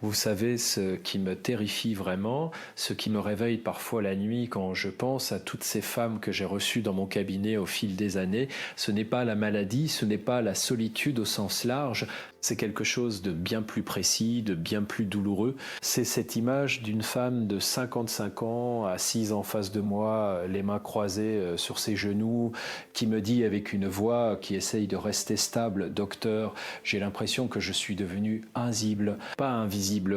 Vous savez, ce qui me terrifie vraiment, ce qui me réveille parfois la nuit quand je pense à toutes ces femmes que j'ai reçues dans mon cabinet au fil des années, ce n'est pas la maladie, ce n'est pas la solitude au sens large, c'est quelque chose de bien plus précis, de bien plus douloureux. C'est cette image d'une femme de 55 ans, assise en face de moi, les mains croisées sur ses genoux, qui me dit avec une voix qui essaye de rester stable: docteur, j'ai l'impression que je suis devenu invisible, pas invisible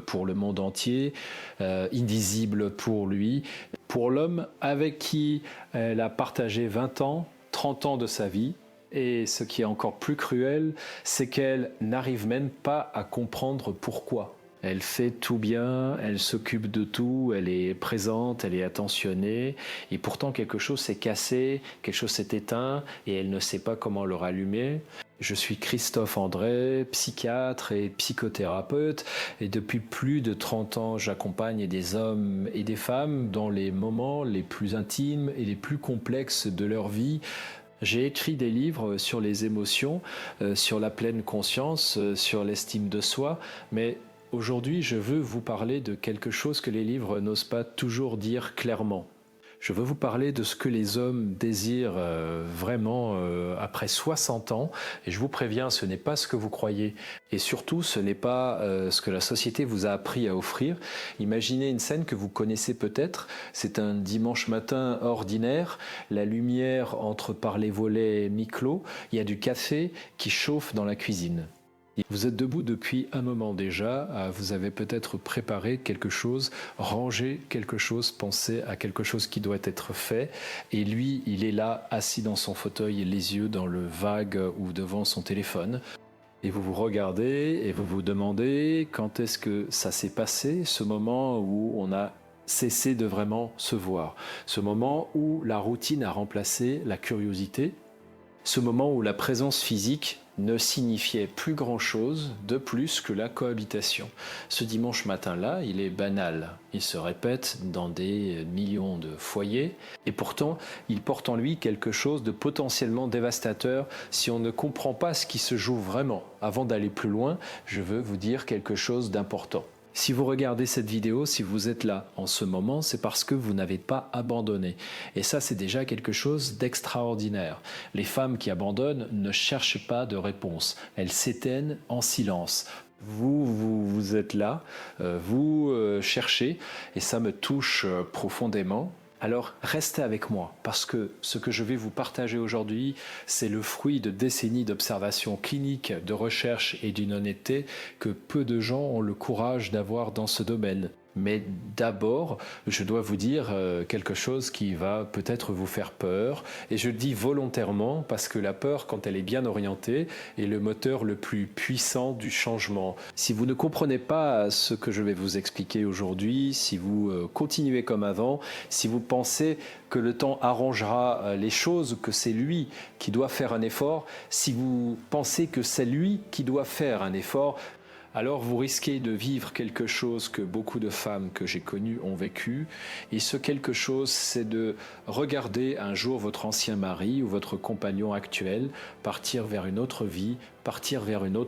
pour le monde entier, indisible pour lui, pour l'homme avec qui elle a partagé 20 ans, 30 ans de sa vie. Et ce qui est encore plus cruel, c'est qu'elle n'arrive même pas à comprendre pourquoi. Elle fait tout bien, elle s'occupe de tout, elle est présente, elle est attentionnée, et pourtant quelque chose s'est cassé, quelque chose s'est éteint, et elle ne sait pas comment le rallumer. Je suis Christophe André, psychiatre et psychothérapeute, et depuis plus de 30 ans, j'accompagne des hommes et des femmes dans les moments les plus intimes et les plus complexes de leur vie. J'ai écrit des livres sur les émotions, sur la pleine conscience, sur l'estime de soi, mais aujourd'hui, je veux vous parler de quelque chose que les livres n'osent pas toujours dire clairement. Je veux vous parler de ce que les hommes désirent vraiment après 60 ans. Et je vous préviens, ce n'est pas ce que vous croyez. Et surtout, ce n'est pas ce que la société vous a appris à offrir. Imaginez une scène que vous connaissez peut-être. C'est un dimanche matin ordinaire. La lumière entre par les volets mi-clos. Il y a du café qui chauffe dans la cuisine. Vous êtes debout depuis un moment déjà, vous avez peut-être préparé quelque chose, rangé quelque chose, pensé à quelque chose qui doit être fait, et lui, il est là, assis dans son fauteuil, les yeux dans le vague ou devant son téléphone. Et vous vous regardez et vous vous demandez quand est-ce que ça s'est passé, ce moment où on a cessé de vraiment se voir, ce moment où la routine a remplacé la curiosité, ce moment où la présence physique ne signifiait plus grand-chose de plus que la cohabitation. Ce dimanche matin-là, il est banal. Il se répète dans des millions de foyers, et pourtant, il porte en lui quelque chose de potentiellement dévastateur si on ne comprend pas ce qui se joue vraiment. Avant d'aller plus loin, je veux vous dire quelque chose d'important. Si vous regardez cette vidéo, si vous êtes là en ce moment, c'est parce que vous n'avez pas abandonné. Et ça, c'est déjà quelque chose d'extraordinaire. Les femmes qui abandonnent ne cherchent pas de réponse. Elles s'éteignent en silence. Vous êtes là, vous cherchez, et ça me touche profondément. Alors restez avec moi, parce que ce que je vais vous partager aujourd'hui, c'est le fruit de décennies d'observations cliniques, de recherche et d'une honnêteté que peu de gens ont le courage d'avoir dans ce domaine. Mais d'abord, je dois vous dire quelque chose qui va peut-être vous faire peur. Et je le dis volontairement parce que la peur, quand elle est bien orientée, est le moteur le plus puissant du changement. Si vous ne comprenez pas ce que je vais vous expliquer aujourd'hui, si vous continuez comme avant, si vous pensez que le temps arrangera les choses, que c'est lui qui doit faire un effort, si vous pensez que c'est lui qui doit faire un effort, alors vous risquez de vivre quelque chose que beaucoup de femmes que j'ai connues ont vécu. Et ce quelque chose, c'est de regarder un jour votre ancien mari ou votre compagnon actuel partir vers une autre vie, partir vers une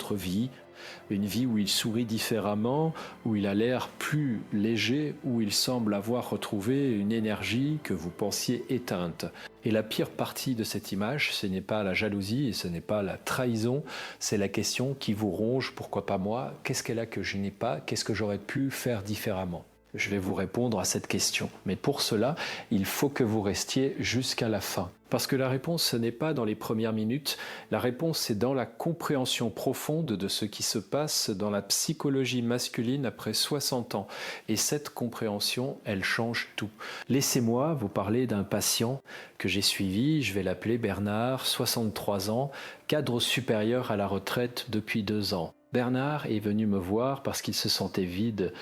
vie où il sourit différemment, où il a l'air plus léger, où il semble avoir retrouvé une énergie que vous pensiez éteinte. Et la pire partie de cette image, ce n'est pas la jalousie et ce n'est pas la trahison, c'est la question qui vous ronge: pourquoi pas moi? Qu'est-ce qu'elle a que je n'ai pas? Qu'est-ce que j'aurais pu faire différemment? Je vais vous répondre à cette question. Mais pour cela, il faut que vous restiez jusqu'à la fin. Parce que la réponse, ce n'est pas dans les premières minutes, la réponse, c'est dans la compréhension profonde de ce qui se passe dans la psychologie masculine après 60 ans. Et cette compréhension, elle change tout. Laissez-moi vous parler d'un patient que j'ai suivi, je vais l'appeler Bernard, 63 ans, cadre supérieur à la retraite depuis 2 ans. Bernard est venu me voir parce qu'il se sentait vide.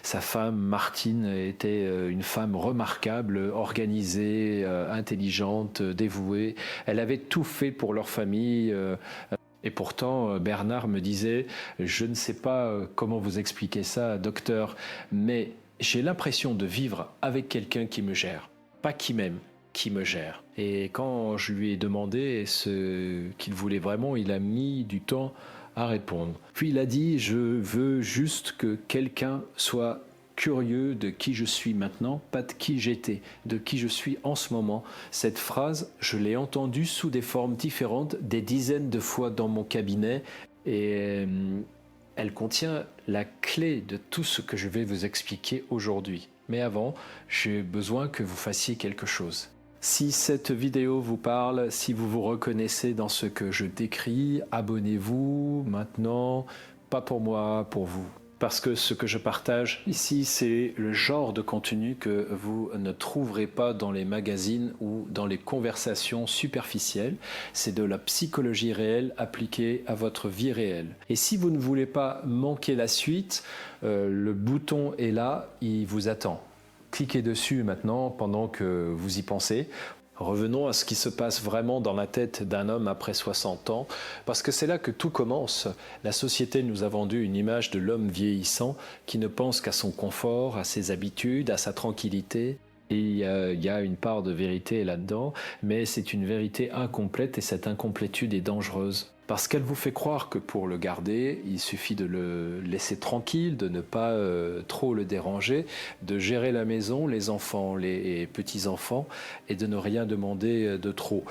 Sa femme, Martine, était une femme remarquable, organisée, intelligente, dévouée. Elle avait tout fait pour leur famille. Et pourtant, Bernard me disait: je ne sais pas comment vous expliquer ça, docteur, mais j'ai l'impression de vivre avec quelqu'un qui me gère. Pas qui m'aime, qui me gère. Et quand je lui ai demandé ce qu'il voulait vraiment, il a mis du temps à répondre. Puis il a dit, je veux juste que quelqu'un soit curieux de qui je suis maintenant, pas de qui j'étais, de qui je suis en ce moment. Cette phrase, je l'ai entendue sous des formes différentes des dizaines de fois dans mon cabinet et elle contient la clé de tout ce que je vais vous expliquer aujourd'hui. Mais avant, j'ai besoin que vous fassiez quelque chose. Si cette vidéo vous parle, si vous vous reconnaissez dans ce que je décris, abonnez-vous maintenant, pas pour moi, pour vous. Parce que ce que je partage ici, c'est le genre de contenu que vous ne trouverez pas dans les magazines ou dans les conversations superficielles. C'est de la psychologie réelle appliquée à votre vie réelle. Et si vous ne voulez pas manquer la suite, le bouton est là, il vous attend. Cliquez dessus maintenant pendant que vous y pensez. Revenons à ce qui se passe vraiment dans la tête d'un homme après 60 ans, parce que c'est là que tout commence. La société nous a vendu une image de l'homme vieillissant qui ne pense qu'à son confort, à ses habitudes, à sa tranquillité. Et il y a une part de vérité là-dedans, mais c'est une vérité incomplète et cette incomplétude est dangereuse. Parce qu'elle vous fait croire que pour le garder, il suffit de le laisser tranquille, de ne pas trop le déranger, de gérer la maison, les enfants, les petits-enfants, et de ne rien demander de trop.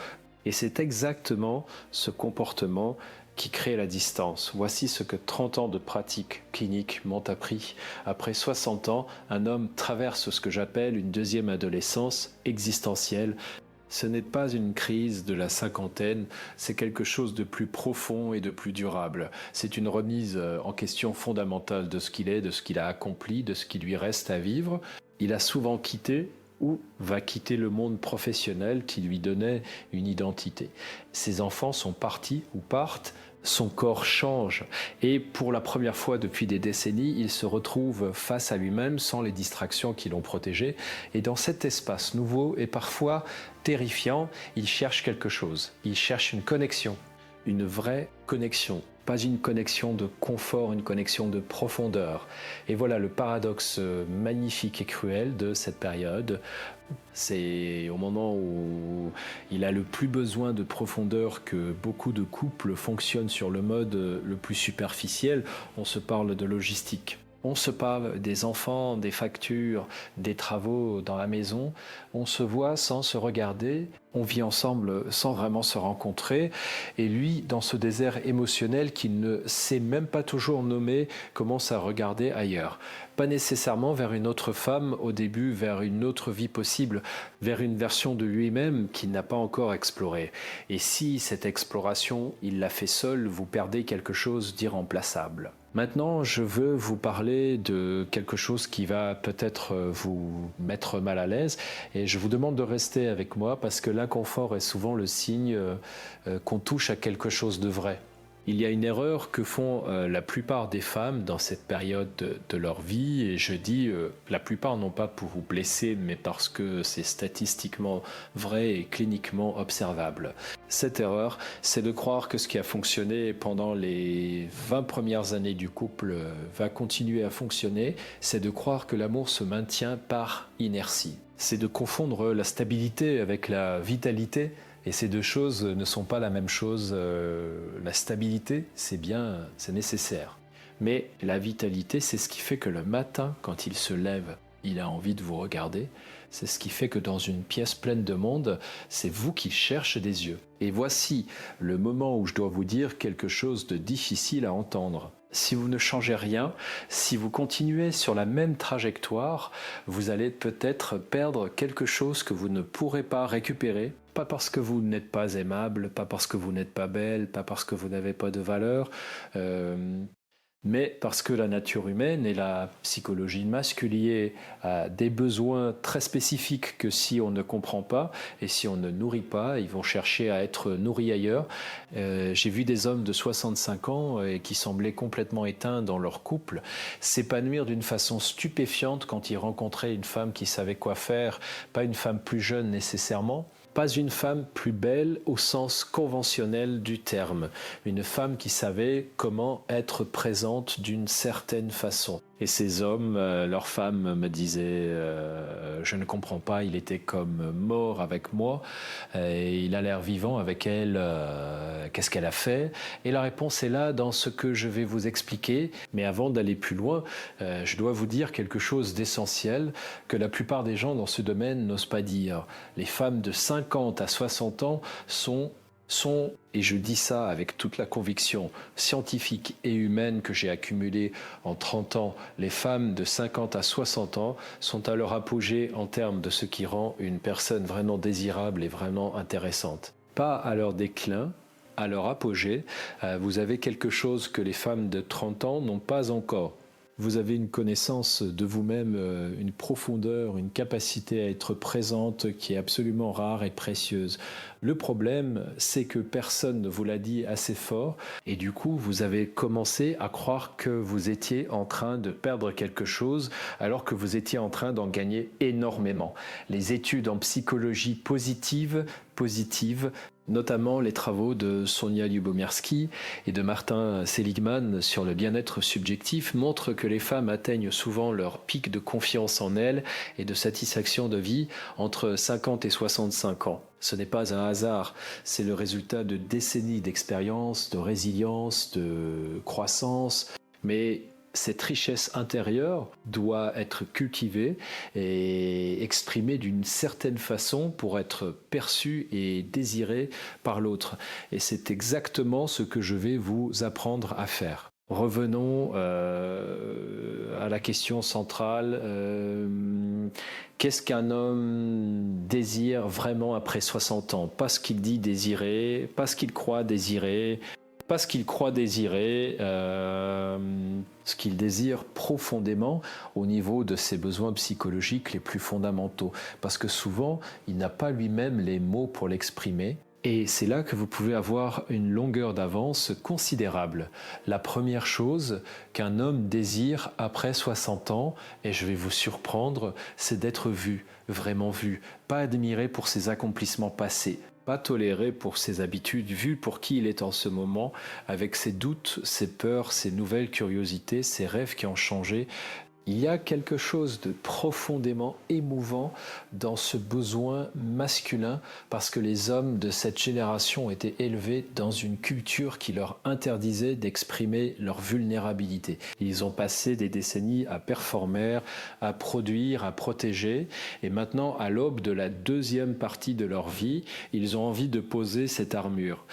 Et c'est exactement ce comportement qui crée la distance. Voici ce que 30 ans de pratique clinique m'ont appris. Après 60 ans, un homme traverse ce que j'appelle une deuxième adolescence existentielle. Ce n'est pas une crise de la cinquantaine, c'est quelque chose de plus profond et de plus durable. C'est une remise en question fondamentale de ce qu'il est, de ce qu'il a accompli, de ce qui lui reste à vivre. Il a souvent quitté ou va quitter le monde professionnel qui lui donnait une identité. Ses enfants sont partis ou partent, son corps change et pour la première fois depuis des décennies, il se retrouve face à lui-même sans les distractions qui l'ont protégé. Et dans cet espace nouveau et parfois terrifiant, il cherche quelque chose. Il cherche une connexion, une vraie connexion. Pas une connexion de confort, une connexion de profondeur. Et voilà le paradoxe magnifique et cruel de cette période. C'est au moment où il a le plus besoin de profondeur que beaucoup de couples fonctionnent sur le mode le plus superficiel. On se parle de logistique. On se parle des enfants, des factures, des travaux dans la maison. On se voit sans se regarder. On vit ensemble sans vraiment se rencontrer. Et lui, dans ce désert émotionnel qu'il ne sait même pas toujours nommer, commence à regarder ailleurs. Pas nécessairement vers une autre femme au début, vers une autre vie possible, vers une version de lui-même qu'il n'a pas encore explorée. Et si cette exploration, il l'a fait seul, vous perdez quelque chose d'irremplaçable. Maintenant, je veux vous parler de quelque chose qui va peut-être vous mettre mal à l'aise et je vous demande de rester avec moi parce que l'inconfort est souvent le signe qu'on touche à quelque chose de vrai. Il y a une erreur que font la plupart des femmes dans cette période de leur vie, et je dis la plupart non pas pour vous blesser, mais parce que c'est statistiquement vrai et cliniquement observable. Cette erreur, c'est de croire que ce qui a fonctionné pendant les 20 premières années du couple va continuer à fonctionner, c'est de croire que l'amour se maintient par inertie. C'est de confondre la stabilité avec la vitalité. Et ces deux choses ne sont pas la même chose. La stabilité, c'est bien, c'est nécessaire. Mais la vitalité, c'est ce qui fait que le matin, quand il se lève, il a envie de vous regarder. C'est ce qui fait que dans une pièce pleine de monde, c'est vous qui cherche des yeux. Et voici le moment où je dois vous dire quelque chose de difficile à entendre. Si vous ne changez rien, si vous continuez sur la même trajectoire, vous allez peut-être perdre quelque chose que vous ne pourrez pas récupérer. Pas parce que vous n'êtes pas aimable, pas parce que vous n'êtes pas belle, pas parce que vous n'avez pas de valeur, mais parce que la nature humaine et la psychologie masculine a des besoins très spécifiques que si on ne comprend pas et si on ne nourrit pas, ils vont chercher à être nourris ailleurs. J'ai vu des hommes de 65 ans qui semblaient complètement éteints dans leur couple s'épanouir d'une façon stupéfiante quand ils rencontraient une femme qui savait quoi faire, pas une femme plus jeune nécessairement, pas une femme plus belle au sens conventionnel du terme, une femme qui savait comment être présente d'une certaine façon. Et ces hommes, leurs femmes me disaient je ne comprends pas, il était comme mort avec moi, et il a l'air vivant avec elle, qu'est-ce qu'elle a fait? Et la réponse est là dans ce que je vais vous expliquer. Mais avant d'aller plus loin, je dois vous dire quelque chose d'essentiel que la plupart des gens dans ce domaine n'osent pas dire. Les femmes de 50 à 60 ans sont, et je dis ça avec toute la conviction scientifique et humaine que j'ai accumulée en 30 ans, les femmes de 50 à 60 ans sont à leur apogée en termes de ce qui rend une personne vraiment désirable et vraiment intéressante. Pas à leur déclin, à leur apogée, vous avez quelque chose que les femmes de 30 ans n'ont pas encore. Vous avez une connaissance de vous-même, une profondeur, une capacité à être présente qui est absolument rare et précieuse. Le problème, c'est que personne ne vous l'a dit assez fort et du coup, vous avez commencé à croire que vous étiez en train de perdre quelque chose alors que vous étiez en train d'en gagner énormément. Les études en psychologie positive, notamment les travaux de Sonia Lyubomirsky et de Martin Seligman sur le bien-être subjectif, montrent que les femmes atteignent souvent leur pic de confiance en elles et de satisfaction de vie entre 50 et 65 ans. Ce n'est pas un hasard, c'est le résultat de décennies d'expérience, de résilience, de croissance, mais cette richesse intérieure doit être cultivée et exprimée d'une certaine façon pour être perçue et désirée par l'autre. Et c'est exactement ce que je vais vous apprendre à faire. Revenons à la question centrale. Qu'est-ce qu'un homme désire vraiment après 60 ans? Pas ce qu'il dit désirer, pas ce qu'il croit désirer, pas ce qu'il croit désirer, ce qu'il désire profondément au niveau de ses besoins psychologiques les plus fondamentaux. Parce que souvent, il n'a pas lui-même les mots pour l'exprimer. Et c'est là que vous pouvez avoir une longueur d'avance considérable. La première chose qu'un homme désire après 60 ans, et je vais vous surprendre, c'est d'être vu, vraiment vu, pas admiré pour ses accomplissements passés, pas toléré pour ses habitudes, vu pour qui il est en ce moment, avec ses doutes, ses peurs, ses nouvelles curiosités, ses rêves qui ont changé. Il y a quelque chose de profondément émouvant dans ce besoin masculin parce que les hommes de cette génération ont été élevés dans une culture qui leur interdisait d'exprimer leur vulnérabilité. Ils ont passé des décennies à performer, à produire, à protéger et maintenant, à l'aube de la deuxième partie de leur vie, ils ont envie de poser cette armure.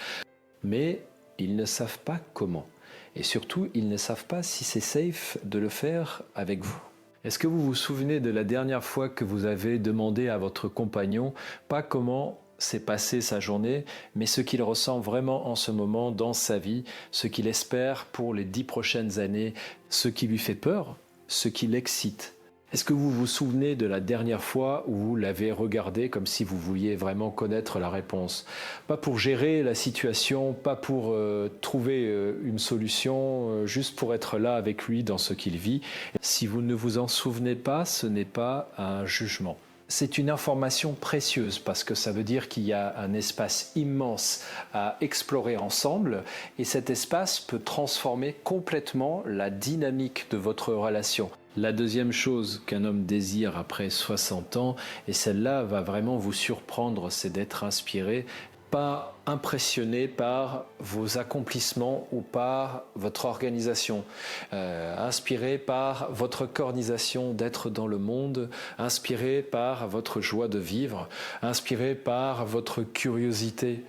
Mais ils ne savent pas comment. Et surtout, ils ne savent pas si c'est safe de le faire avec vous. Est-ce que vous vous souvenez de la dernière fois que vous avez demandé à votre compagnon, pas comment s'est passée sa journée, mais ce qu'il ressent vraiment en ce moment dans sa vie, ce qu'il espère pour les 10 prochaines années, ce qui lui fait peur, ce qui l'excite? Est-ce que vous vous souvenez de la dernière fois où vous l'avez regardé comme si vous vouliez vraiment connaître la réponse? Pas pour gérer la situation, pas pour trouver une solution, juste pour être là avec lui dans ce qu'il vit. Si vous ne vous en souvenez pas, ce n'est pas un jugement. C'est une information précieuse parce que ça veut dire qu'il y a un espace immense à explorer ensemble et cet espace peut transformer complètement la dynamique de votre relation. La deuxième chose qu'un homme désire après 60 ans, et celle-là va vraiment vous surprendre, c'est d'être inspiré, pas impressionné par vos accomplissements ou par votre organisation, inspiré par votre cornisation d'être dans le monde, inspiré par votre joie de vivre, inspiré par votre curiosité.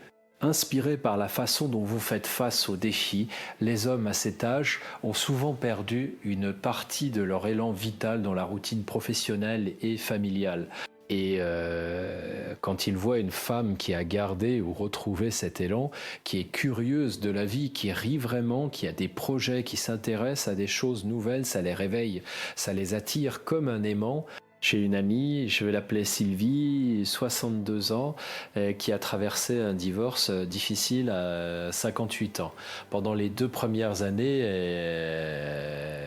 Inspirés par la façon dont vous faites face aux défis, les hommes à cet âge ont souvent perdu une partie de leur élan vital dans la routine professionnelle et familiale. Et quand ils voient une femme qui a gardé ou retrouvé cet élan, qui est curieuse de la vie, qui rit vraiment, qui a des projets, qui s'intéresse à des choses nouvelles, ça les réveille, ça les attire comme un aimant. J'ai une amie, je vais l'appeler Sylvie, 62 ans, qui a traversé un divorce difficile à 58 ans. Pendant les 2 premières années, elle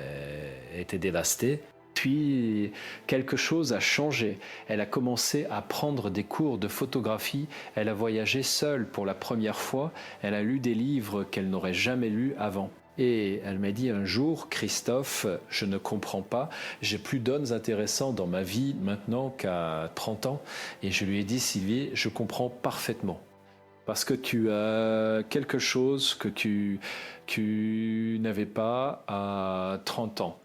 était dévastée. Puis, quelque chose a changé. Elle a commencé à prendre des cours de photographie. Elle a voyagé seule pour la première fois. Elle a lu des livres qu'elle n'aurait jamais lus avant. Et elle m'a dit un jour, Christophe, je ne comprends pas, j'ai plus d'hommes intéressants dans ma vie maintenant qu'à 30 ans. Et je lui ai dit, Sylvie, je comprends parfaitement. Parce que tu as quelque chose que tu n'avais pas à 30 ans.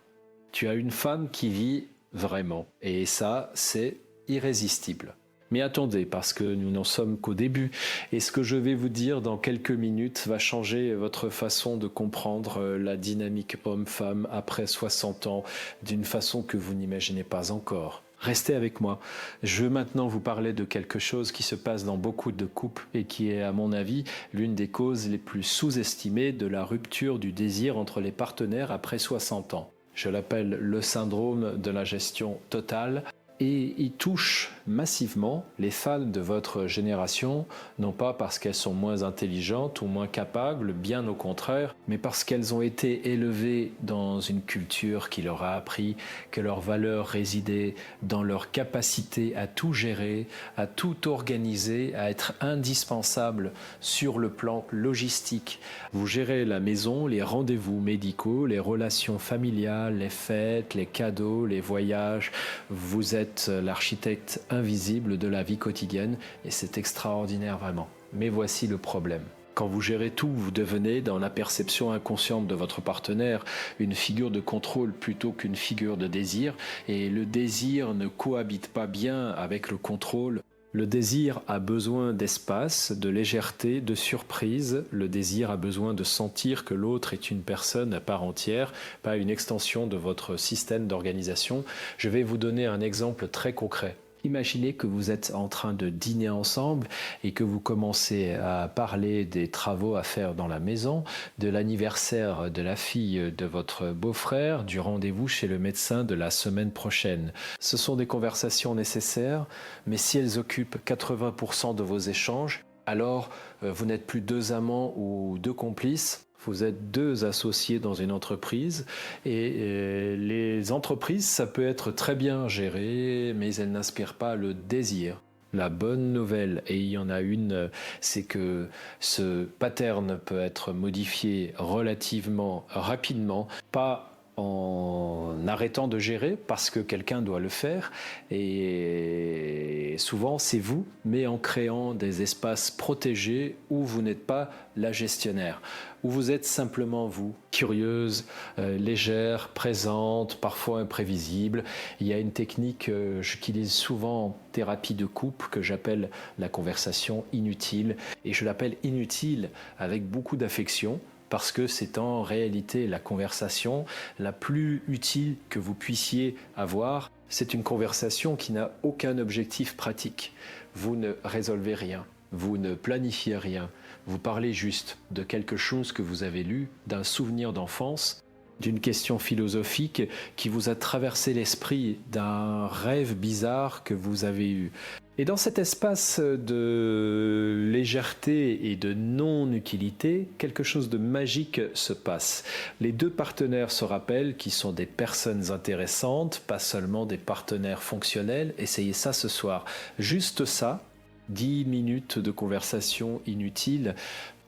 Tu as une femme qui vit vraiment. Et ça, c'est irrésistible. Mais attendez, parce que nous n'en sommes qu'au début. Et ce que je vais vous dire dans quelques minutes va changer votre façon de comprendre la dynamique homme-femme après 60 ans d'une façon que vous n'imaginez pas encore. Restez avec moi. Je veux maintenant vous parler de quelque chose qui se passe dans beaucoup de couples et qui est, à mon avis, l'une des causes les plus sous-estimées de la rupture du désir entre les partenaires après 60 ans. Je l'appelle le syndrome de la gestion totale. Et il touche massivement les femmes de votre génération, non pas parce qu'elles sont moins intelligentes ou moins capables, bien au contraire, mais parce qu'elles ont été élevées dans une culture qui leur a appris que leur valeur résidait dans leur capacité à tout gérer, à tout organiser, à être indispensable sur le plan logistique. Vous gérez la maison, les rendez-vous médicaux, les relations familiales, les fêtes, les cadeaux, les voyages. Vous êtes l'architecte invisible de la vie quotidienne et c'est extraordinaire vraiment. Mais voici le problème. Quand vous gérez tout, vous devenez, dans la perception inconsciente de votre partenaire, une figure de contrôle plutôt qu'une figure de désir. Et le désir ne cohabite pas bien avec le contrôle. Le désir a besoin d'espace, de légèreté, de surprise. Le désir a besoin de sentir que l'autre est une personne à part entière, pas une extension de votre système d'organisation. Je vais vous donner un exemple très concret. Imaginez que vous êtes en train de dîner ensemble et que vous commencez à parler des travaux à faire dans la maison, de l'anniversaire de la fille de votre beau-frère, du rendez-vous chez le médecin de la semaine prochaine. Ce sont des conversations nécessaires, mais si elles occupent 80% de vos échanges, alors vous n'êtes plus deux amants ou deux complices. Vous êtes deux associés dans une entreprise et les entreprises, ça peut être très bien géré, mais elles n'inspirent pas le désir. La bonne nouvelle, et il y en a une, c'est que ce pattern peut être modifié relativement rapidement, pas en arrêtant de gérer parce que quelqu'un doit le faire et souvent c'est vous, mais en créant des espaces protégés où vous n'êtes pas la gestionnaire, où vous êtes simplement vous, curieuse, légère, présente, parfois imprévisible. Il y a une technique que j'utilise souvent en thérapie de couple que j'appelle la conversation inutile et je l'appelle inutile avec beaucoup d'affection. Parce que c'est en réalité la conversation la plus utile que vous puissiez avoir. C'est une conversation qui n'a aucun objectif pratique. Vous ne résolvez rien, vous ne planifiez rien. Vous parlez juste de quelque chose que vous avez lu, d'un souvenir d'enfance, d'une question philosophique qui vous a traversé l'esprit, d'un rêve bizarre que vous avez eu. Et dans cet espace de légèreté et de non-utilité, quelque chose de magique se passe. Les deux partenaires se rappellent qu'ils sont des personnes intéressantes, pas seulement des partenaires fonctionnels. Essayez ça ce soir. Juste ça, 10 minutes de conversation inutile.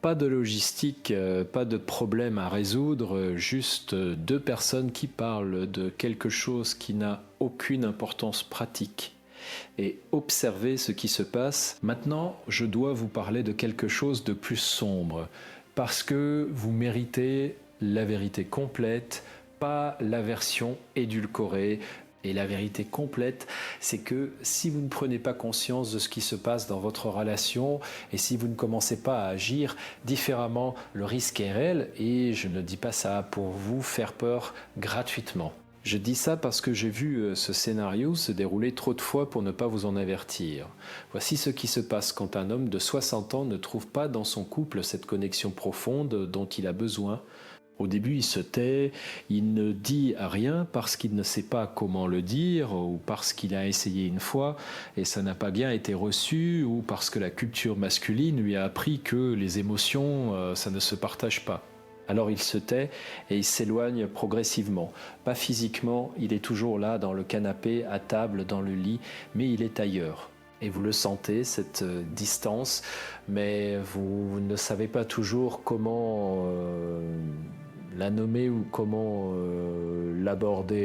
Pas de logistique, pas de problème à résoudre, juste deux personnes qui parlent de quelque chose qui n'a aucune importance pratique. Et observez ce qui se passe. Maintenant, je dois vous parler de quelque chose de plus sombre, parce que vous méritez la vérité complète, pas la version édulcorée. Et la vérité complète, c'est que si vous ne prenez pas conscience de ce qui se passe dans votre relation et si vous ne commencez pas à agir différemment, le risque est réel et je ne dis pas ça pour vous faire peur gratuitement. Je dis ça parce que j'ai vu ce scénario se dérouler trop de fois pour ne pas vous en avertir. Voici ce qui se passe quand un homme de 60 ans ne trouve pas dans son couple cette connexion profonde dont il a besoin. Au début, il se tait, il ne dit rien parce qu'il ne sait pas comment le dire ou parce qu'il a essayé une fois et ça n'a pas bien été reçu ou parce que la culture masculine lui a appris que les émotions, ça ne se partage pas. Alors il se tait et il s'éloigne progressivement. Pas physiquement, il est toujours là dans le canapé, à table, dans le lit, mais il est ailleurs. Et vous le sentez, cette distance, mais vous ne savez pas toujours comment la nommer ou comment l'aborder.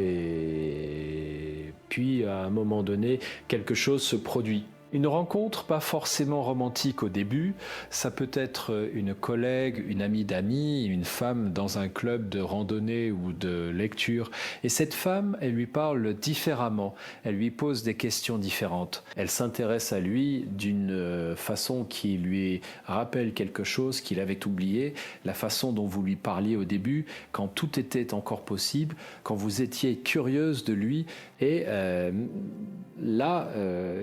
Puis, à un moment donné, quelque chose se produit. Une rencontre pas forcément romantique au début, ça peut être une collègue, une amie d'amis, une femme dans un club de randonnée ou de lecture. Et cette femme, elle lui parle différemment, elle lui pose des questions différentes. Elle s'intéresse à lui d'une façon qui lui rappelle quelque chose qu'il avait oublié, la façon dont vous lui parliez au début, quand tout était encore possible, quand vous étiez curieuse de lui. Et là,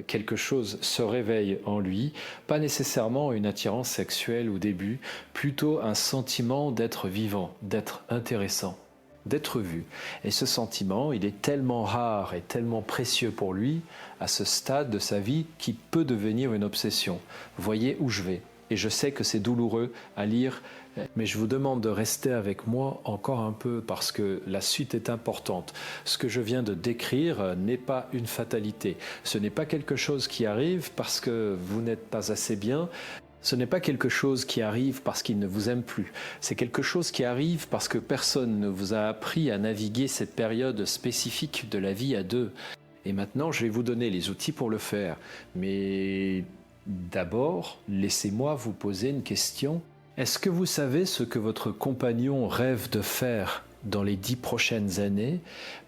quelque chose se réveille en lui, pas nécessairement une attirance sexuelle au début, plutôt un sentiment d'être vivant, d'être intéressant, d'être vu. Et ce sentiment, il est tellement rare et tellement précieux pour lui, à ce stade de sa vie, qu'il peut devenir une obsession. Voyez où je vais. Et je sais que c'est douloureux à lire, mais je vous demande de rester avec moi encore un peu parce que la suite est importante. Ce que je viens de décrire n'est pas une fatalité. Ce n'est pas quelque chose qui arrive parce que vous n'êtes pas assez bien. Ce n'est pas quelque chose qui arrive parce qu'il ne vous aime plus. C'est quelque chose qui arrive parce que personne ne vous a appris à naviguer cette période spécifique de la vie à deux. Et maintenant, je vais vous donner les outils pour le faire. Mais d'abord, laissez-moi vous poser une question. Est-ce que vous savez ce que votre compagnon rêve de faire dans les 10 prochaines années?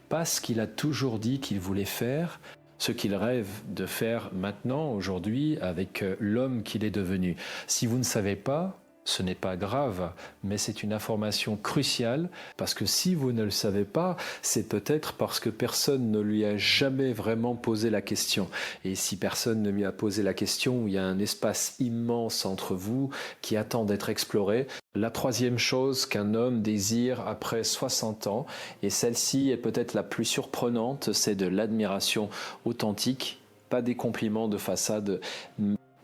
Pas ce qu'il a toujours dit qu'il voulait faire, ce qu'il rêve de faire maintenant, aujourd'hui, avec l'homme qu'il est devenu. Si vous ne savez pas, ce n'est pas grave, mais c'est une information cruciale parce que si vous ne le savez pas, c'est peut-être parce que personne ne lui a jamais vraiment posé la question. Et si personne ne lui a posé la question, il y a un espace immense entre vous qui attend d'être exploré. La troisième chose qu'un homme désire après 60 ans, et celle-ci est peut-être la plus surprenante, c'est de l'admiration authentique, pas des compliments de façade,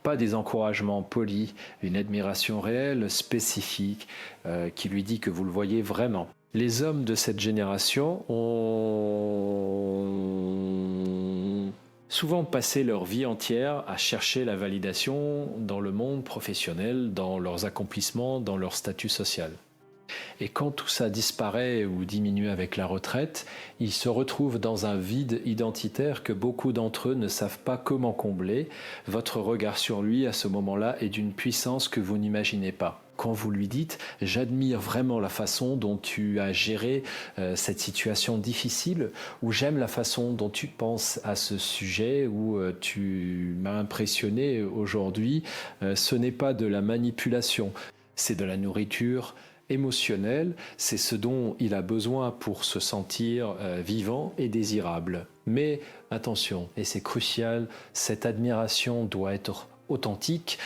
pas des encouragements polis, une admiration réelle, spécifique, qui lui dit que vous le voyez vraiment. Les hommes de cette génération ont souvent passé leur vie entière à chercher la validation dans le monde professionnel, dans leurs accomplissements, dans leur statut social. Et quand tout ça disparaît ou diminue avec la retraite, ils se retrouvent dans un vide identitaire que beaucoup d'entre eux ne savent pas comment combler. Votre regard sur lui à ce moment-là est d'une puissance que vous n'imaginez pas. Quand vous lui dites « j'admire vraiment la façon dont tu as géré cette situation difficile » ou « j'aime la façon dont tu penses à ce sujet » ou « tu m'as impressionné aujourd'hui », ce n'est pas de la manipulation, c'est de la nourriture émotionnelle, c'est ce dont il a besoin pour se sentir vivant et désirable. Mais attention, et c'est crucial, cette admiration doit être authentique.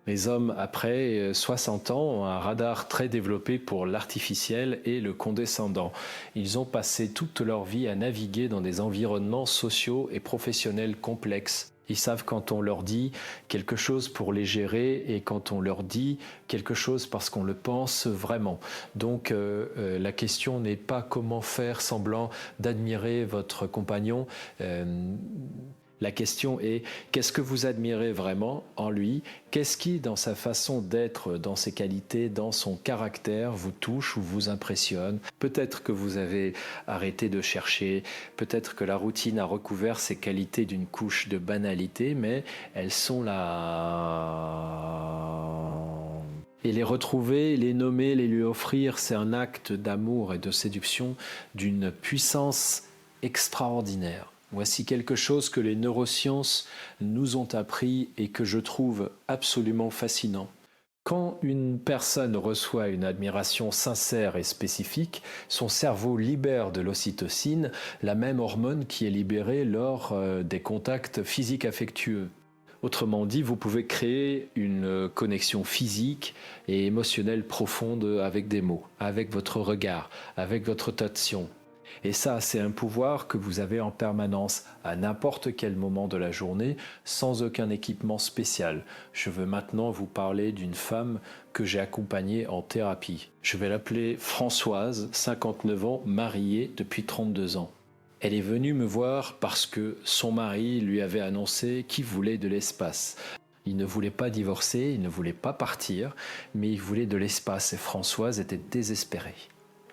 Les hommes, après 60 ans, ont un radar très développé pour l'artificiel et le condescendant. Ils ont passé toute leur vie à naviguer dans des environnements sociaux et professionnels complexes. Ils savent quand on leur dit quelque chose pour les gérer et quand on leur dit quelque chose parce qu'on le pense vraiment. Donc la question n'est pas comment faire semblant d'admirer votre compagnon. La question est, qu'est-ce que vous admirez vraiment en lui? Qu'est-ce qui, dans sa façon d'être, dans ses qualités, dans son caractère, vous touche ou vous impressionne? Peut-être que vous avez arrêté de chercher, peut-être que la routine a recouvert ses qualités d'une couche de banalité, mais elles sont là. Et les retrouver, les nommer, les lui offrir, c'est un acte d'amour et de séduction d'une puissance extraordinaire. Voici quelque chose que les neurosciences nous ont appris et que je trouve absolument fascinant. Quand une personne reçoit une admiration sincère et spécifique, son cerveau libère de l'ocytocine, la même hormone qui est libérée lors des contacts physiques affectueux. Autrement dit, vous pouvez créer une connexion physique et émotionnelle profonde avec des mots, avec votre regard, avec votre attention. Et ça, c'est un pouvoir que vous avez en permanence, à n'importe quel moment de la journée, sans aucun équipement spécial. Je veux maintenant vous parler d'une femme que j'ai accompagnée en thérapie. Je vais l'appeler Françoise, 59 ans, mariée depuis 32 ans. Elle est venue me voir parce que son mari lui avait annoncé qu'il voulait de l'espace. Il ne voulait pas divorcer, il ne voulait pas partir, mais il voulait de l'espace et Françoise était désespérée.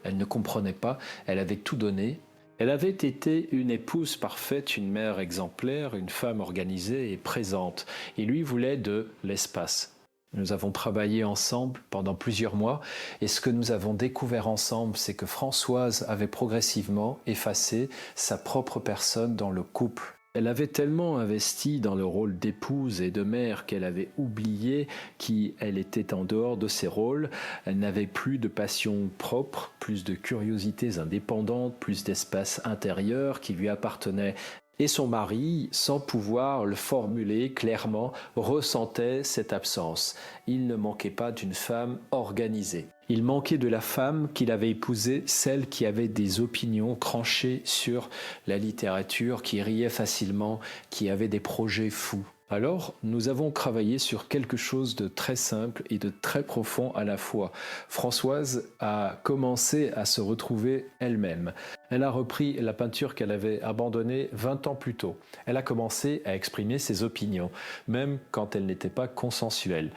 Elle ne comprenait pas, elle avait tout donné Elle avait été une épouse parfaite, une mère exemplaire, une femme organisée et présente. Et lui voulait de l'espace. Nous avons travaillé ensemble pendant plusieurs mois et ce que nous avons découvert ensemble, c'est que Françoise avait progressivement effacé sa propre personne dans le couple. Elle avait tellement investi dans le rôle d'épouse et de mère qu'elle avait oublié qui elle était en dehors de ses rôles. Elle n'avait plus de passion propre, plus de curiosités indépendantes, plus d'espace intérieur qui lui appartenait. Et son mari, sans pouvoir le formuler clairement, ressentait cette absence. Il ne manquait pas d'une femme organisée. Il manquait de la femme qu'il avait épousée, celle qui avait des opinions tranchées sur la littérature, qui riait facilement, qui avait des projets fous. Alors, nous avons travaillé sur quelque chose de très simple et de très profond à la fois. Françoise a commencé à se retrouver elle-même. Elle a repris la peinture qu'elle avait abandonnée 20 ans plus tôt. Elle a commencé à exprimer ses opinions, même quand elles n'étaient pas consensuelles.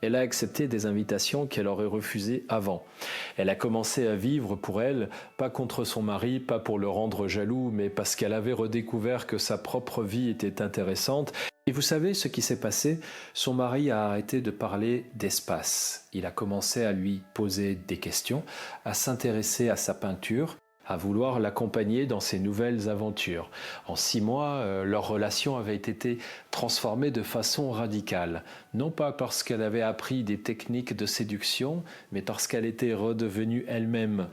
Elle a accepté des invitations qu'elle aurait refusées avant. Elle a commencé à vivre pour elle, pas contre son mari, pas pour le rendre jaloux, mais parce qu'elle avait redécouvert que sa propre vie était intéressante. Et vous savez ce qui s'est passé? Son mari a arrêté de parler d'espace. Il a commencé à lui poser des questions, à s'intéresser à sa peinture, à vouloir l'accompagner dans ses nouvelles aventures. En 6 mois, leur relation avait été transformée de façon radicale. Non pas parce qu'elle avait appris des techniques de séduction, mais parce qu'elle était redevenue elle-même.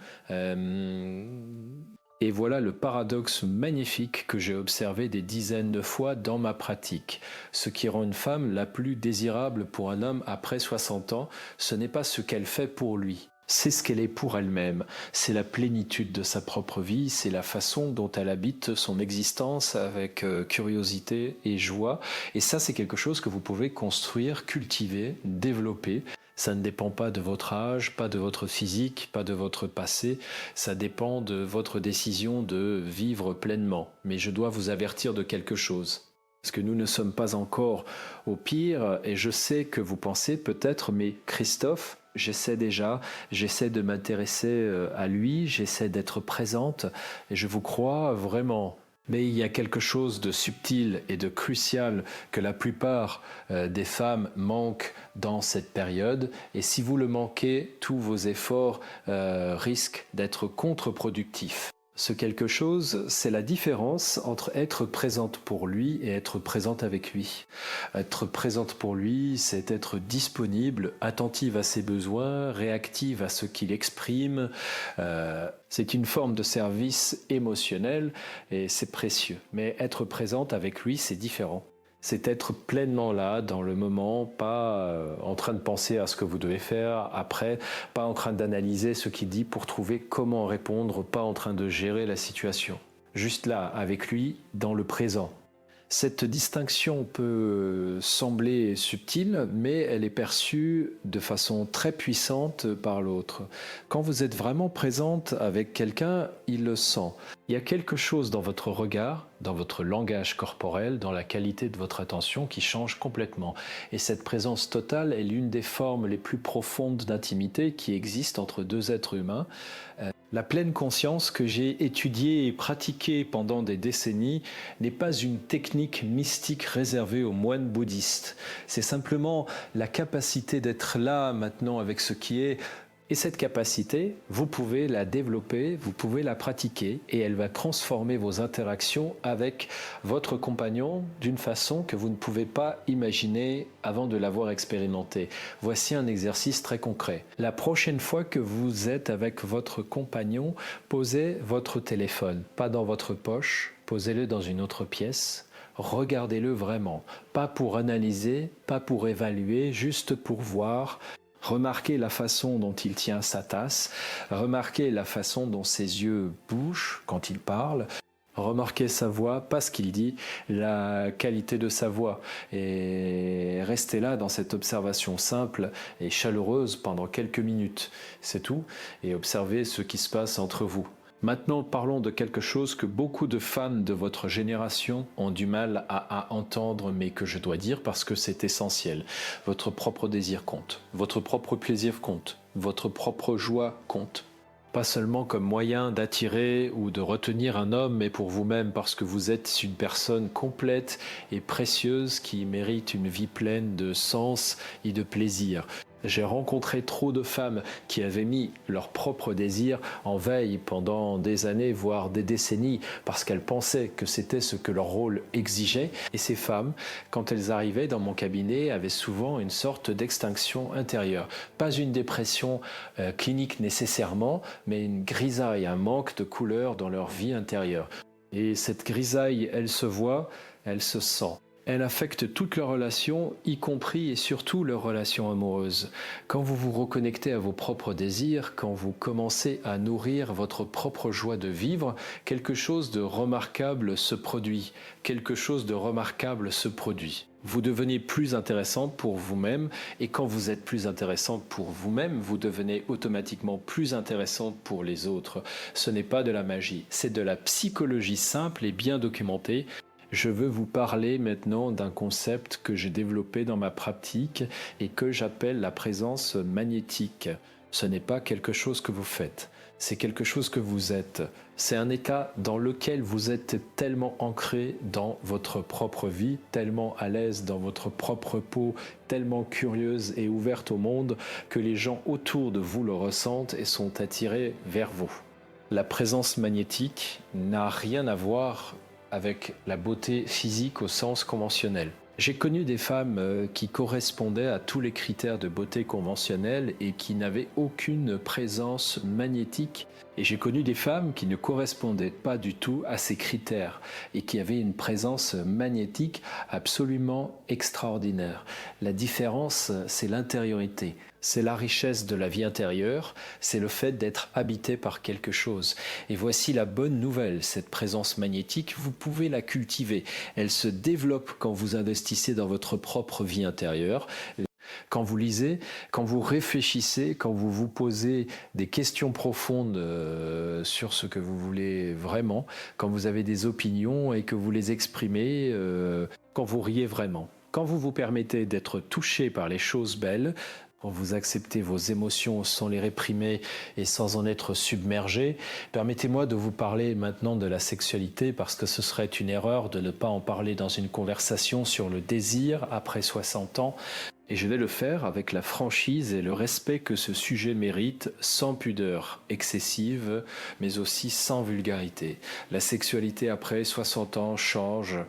Et voilà le paradoxe magnifique que j'ai observé des dizaines de fois dans ma pratique. Ce qui rend une femme la plus désirable pour un homme après 60 ans, ce n'est pas ce qu'elle fait pour lui. C'est ce qu'elle est pour elle-même, c'est la plénitude de sa propre vie, c'est la façon dont elle habite son existence avec curiosité et joie. Et ça, c'est quelque chose que vous pouvez construire, cultiver, développer. Ça ne dépend pas de votre âge, pas de votre physique, pas de votre passé, ça dépend de votre décision de vivre pleinement. Mais je dois vous avertir de quelque chose. Parce que nous ne sommes pas encore au pire, et je sais que vous pensez peut-être, mais Christophe, j'essaie de m'intéresser à lui, j'essaie d'être présente, et je vous crois vraiment. Mais il y a quelque chose de subtil et de crucial que la plupart des femmes manquent dans cette période. Et si vous le manquez, tous vos efforts risquent d'être contre-productifs. Ce quelque chose, c'est la différence entre être présente pour lui et être présente avec lui. Être présente pour lui, c'est être disponible, attentive à ses besoins, réactive à ce qu'il exprime. C'est une forme de service émotionnel et c'est précieux. Mais être présente avec lui, c'est différent. C'est être pleinement là, dans le moment, pas en train de penser à ce que vous devez faire après, pas en train d'analyser ce qu'il dit pour trouver comment répondre, pas en train de gérer la situation. Juste là, avec lui, dans le présent. Cette distinction peut sembler subtile, mais elle est perçue de façon très puissante par l'autre. Quand vous êtes vraiment présente avec quelqu'un, il le sent. Il y a quelque chose dans votre regard, dans votre langage corporel, dans la qualité de votre attention qui change complètement. Et cette présence totale est l'une des formes les plus profondes d'intimité qui existent entre deux êtres humains. La pleine conscience que j'ai étudiée et pratiquée pendant des décennies n'est pas une technique mystique réservée aux moines bouddhistes. C'est simplement la capacité d'être là maintenant avec ce qui est. Et cette capacité, vous pouvez la développer, vous pouvez la pratiquer et elle va transformer vos interactions avec votre compagnon d'une façon que vous ne pouvez pas imaginer avant de l'avoir expérimenté. Voici un exercice très concret. La prochaine fois que vous êtes avec votre compagnon, posez votre téléphone, pas dans votre poche, posez-le dans une autre pièce. Regardez-le vraiment, pas pour analyser, pas pour évaluer, juste pour voir. Remarquez la façon dont il tient sa tasse, remarquez la façon dont ses yeux bougent quand il parle, remarquez sa voix, pas ce qu'il dit, la qualité de sa voix. Et restez là dans cette observation simple et chaleureuse pendant quelques minutes, c'est tout, et observez ce qui se passe entre vous. Maintenant, parlons de quelque chose que beaucoup de femmes de votre génération ont du mal à entendre, mais que je dois dire parce que c'est essentiel. Votre propre désir compte, votre propre plaisir compte, votre propre joie compte. pas seulement comme moyen d'attirer ou de retenir un homme, mais pour vous-même parce que vous êtes une personne complète et précieuse qui mérite une vie pleine de sens et de plaisir. J'ai rencontré trop de femmes qui avaient mis leur propre désir en veille pendant des années, voire des décennies, parce qu'elles pensaient que c'était ce que leur rôle exigeait. Et ces femmes, quand elles arrivaient dans mon cabinet, avaient souvent une sorte d'extinction intérieure. Pas une dépression clinique nécessairement, mais une grisaille, un manque de couleur dans leur vie intérieure. Et cette grisaille, elle se voit, elle se sent. Elle affecte toutes leurs relations, y compris et surtout leurs relations amoureuses. Quand vous vous reconnectez à vos propres désirs, quand vous commencez à nourrir votre propre joie de vivre, quelque chose de remarquable se produit. Quelque chose de remarquable se produit. Vous devenez plus intéressante pour vous-même et quand vous êtes plus intéressante pour vous-même, vous devenez automatiquement plus intéressante pour les autres. Ce n'est pas de la magie, c'est de la psychologie simple et bien documentée. Je veux vous parler maintenant d'un concept que j'ai développé dans ma pratique et que j'appelle la présence magnétique. Ce n'est pas quelque chose que vous faites, c'est quelque chose que vous êtes. C'est un état dans lequel vous êtes tellement ancré dans votre propre vie, tellement à l'aise dans votre propre peau, tellement curieuse et ouverte au monde que les gens autour de vous le ressentent et sont attirés vers vous. La présence magnétique n'a rien à voir avec la beauté physique au sens conventionnel. J'ai connu des femmes qui correspondaient à tous les critères de beauté conventionnelle et qui n'avaient aucune présence magnétique. Et j'ai connu des femmes qui ne correspondaient pas du tout à ces critères et qui avaient une présence magnétique absolument extraordinaire. La différence, c'est l'intériorité. C'est la richesse de la vie intérieure, c'est le fait d'être habité par quelque chose. Et voici la bonne nouvelle, cette présence magnétique, vous pouvez la cultiver. Elle se développe quand vous investissez dans votre propre vie intérieure. Quand vous lisez, quand vous réfléchissez, quand vous vous posez des questions profondes sur ce que vous voulez vraiment, quand vous avez des opinions et que vous les exprimez, quand vous riez vraiment. Quand vous vous permettez d'être touché par les choses belles, quand vous acceptez vos émotions sans les réprimer et sans en être submergé, permettez-moi de vous parler maintenant de la sexualité parce que ce serait une erreur de ne pas en parler dans une conversation sur le désir après 60 ans. Et je vais le faire avec la franchise et le respect que ce sujet mérite, sans pudeur excessive, mais aussi sans vulgarité. La sexualité après 60 ans change.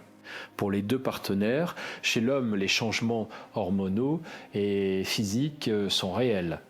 Pour les deux partenaires, chez l'homme, les changements hormonaux et physiques sont réels.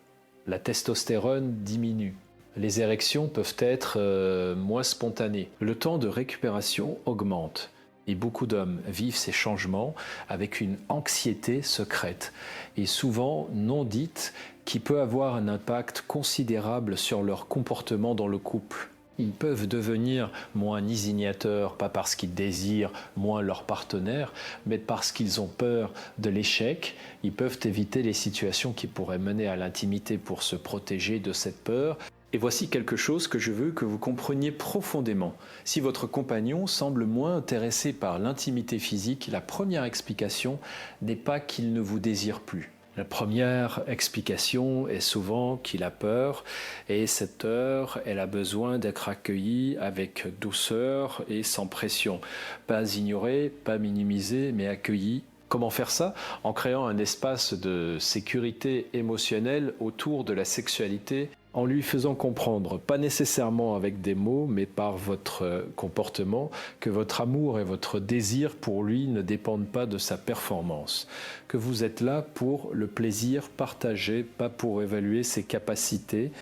La testostérone diminue. Les érections peuvent être moins spontanées. Le temps de récupération augmente. Et beaucoup d'hommes vivent ces changements avec une anxiété secrète et souvent non dite qui peut avoir un impact considérable sur leur comportement dans le couple. Ils peuvent devenir moins désignateurs, pas parce qu'ils désirent moins leur partenaire, mais parce qu'ils ont peur de l'échec. Ils peuvent éviter les situations qui pourraient mener à l'intimité pour se protéger de cette peur. Et voici quelque chose que je veux que vous compreniez profondément. Si votre compagnon semble moins intéressé par l'intimité physique, la première explication n'est pas qu'il ne vous désire plus. La première explication est souvent qu'il a peur et cette peur, elle a besoin d'être accueillie avec douceur et sans pression. Pas ignorée, pas minimisée, mais accueillie. Comment faire ça? En créant un espace de sécurité émotionnelle autour de la sexualité, en lui faisant comprendre, pas nécessairement avec des mots, mais par votre comportement, que votre amour et votre désir pour lui ne dépendent pas de sa performance, que vous êtes là pour le plaisir partagé, pas pour évaluer ses capacités,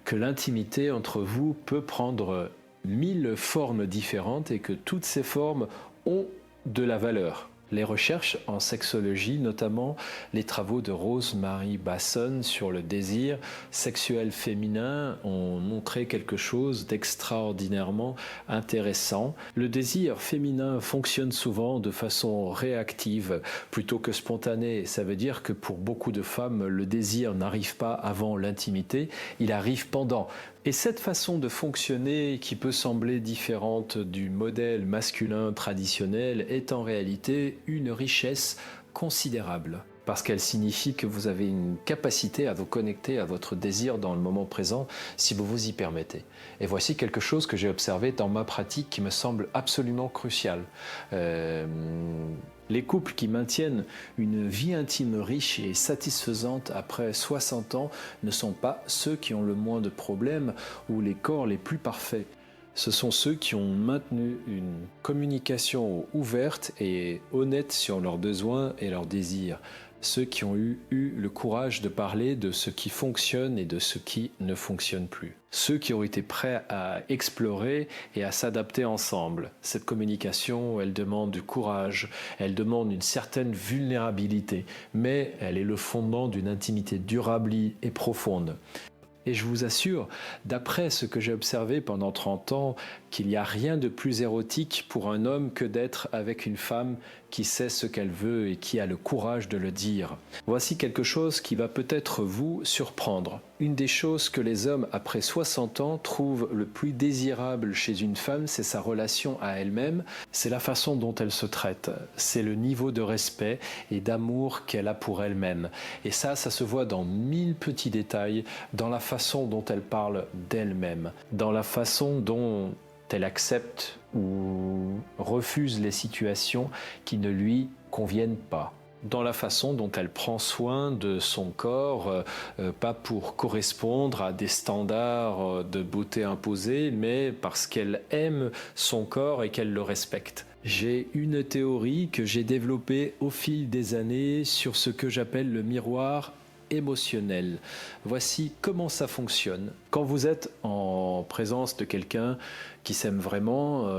que l'intimité entre vous peut prendre 1000 formes différentes et que toutes ces formes ont de la valeur. Les recherches en sexologie, notamment les travaux de Rose-Marie Basson sur le désir sexuel féminin, ont montré quelque chose d'extraordinairement intéressant. Le désir féminin fonctionne souvent de façon réactive plutôt que spontanée. Ça veut dire que pour beaucoup de femmes, le désir n'arrive pas avant l'intimité, il arrive pendant. Et cette façon de fonctionner, qui peut sembler différente du modèle masculin traditionnel, est en réalité une richesse considérable. parce qu'elle signifie que vous avez une capacité à vous connecter à votre désir dans le moment présent si vous vous y permettez. Et voici quelque chose que j'ai observé dans ma pratique qui me semble absolument crucial. Les couples qui maintiennent une vie intime riche et satisfaisante après 60 ans ne sont pas ceux qui ont le moins de problèmes ou les corps les plus parfaits. Ce sont ceux qui ont maintenu une communication ouverte et honnête sur leurs besoins et leurs désirs. Ceux qui ont eu le courage de parler de ce qui fonctionne et de ce qui ne fonctionne plus. Ceux qui ont été prêts à explorer et à s'adapter ensemble. Cette communication, elle demande du courage, elle demande une certaine vulnérabilité, mais elle est le fondement d'une intimité durable et profonde. Et je vous assure, d'après ce que j'ai observé pendant 30 ans, qu'il n'y a rien de plus érotique pour un homme que d'être avec une femme qui sait ce qu'elle veut et qui a le courage de le dire. Voici quelque chose qui va peut-être vous surprendre. Une des choses que les hommes après 60 ans trouvent le plus désirable chez une femme, c'est sa relation à elle-même, c'est la façon dont elle se traite, c'est le niveau de respect et d'amour qu'elle a pour elle-même. Et ça se voit dans 1000 petits détails, dans la façon dont elle parle d'elle-même, dans la façon dont elle accepte ou refuse les situations qui ne lui conviennent pas, dans la façon dont elle prend soin de son corps, pas pour correspondre à des standards de beauté imposés, mais parce qu'elle aime son corps et qu'elle le respecte. J'ai une théorie que j'ai développée au fil des années sur ce que j'appelle le miroir émotionnel. Voici comment ça fonctionne. Quand vous êtes en présence de quelqu'un qui s'aime vraiment,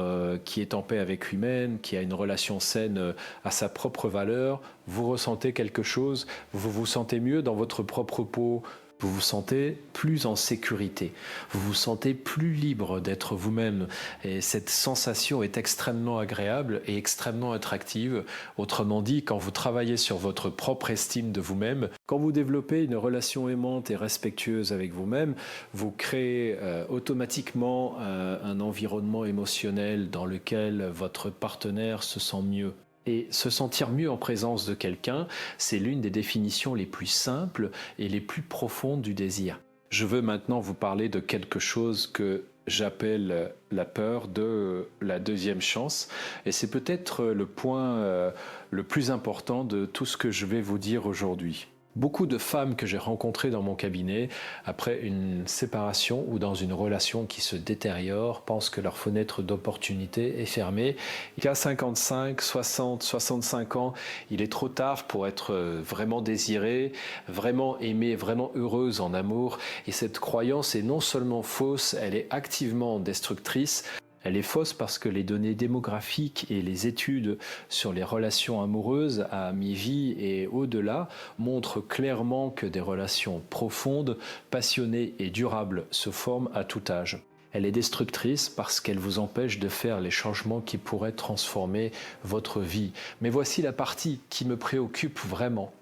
qui est en paix avec lui-même, qui a une relation saine à sa propre valeur, vous ressentez quelque chose, vous vous sentez mieux dans votre propre peau, vous vous sentez plus en sécurité, vous vous sentez plus libre d'être vous-même et cette sensation est extrêmement agréable et extrêmement attractive. Autrement dit, quand vous travaillez sur votre propre estime de vous-même, quand vous développez une relation aimante et respectueuse avec vous-même, vous créez automatiquement un environnement émotionnel dans lequel votre partenaire se sent mieux. Et se sentir mieux en présence de quelqu'un, c'est l'une des définitions les plus simples et les plus profondes du désir. Je veux maintenant vous parler de quelque chose que j'appelle la peur de la deuxième chance. Et c'est peut-être le point le plus important de tout ce que je vais vous dire aujourd'hui. Beaucoup de femmes que j'ai rencontrées dans mon cabinet, après une séparation ou dans une relation qui se détériore, pensent que leur fenêtre d'opportunité est fermée. Qu'à 55, 60, 65 ans, il est trop tard pour être vraiment désirée, vraiment aimée, vraiment heureuse en amour. Et cette croyance est non seulement fausse, elle est activement destructrice. Elle est fausse parce que les données démographiques et les études sur les relations amoureuses à mi-vie et au-delà montrent clairement que des relations profondes, passionnées et durables se forment à tout âge. Elle est destructrice parce qu'elle vous empêche de faire les changements qui pourraient transformer votre vie. Mais voici la partie qui me préoccupe vraiment.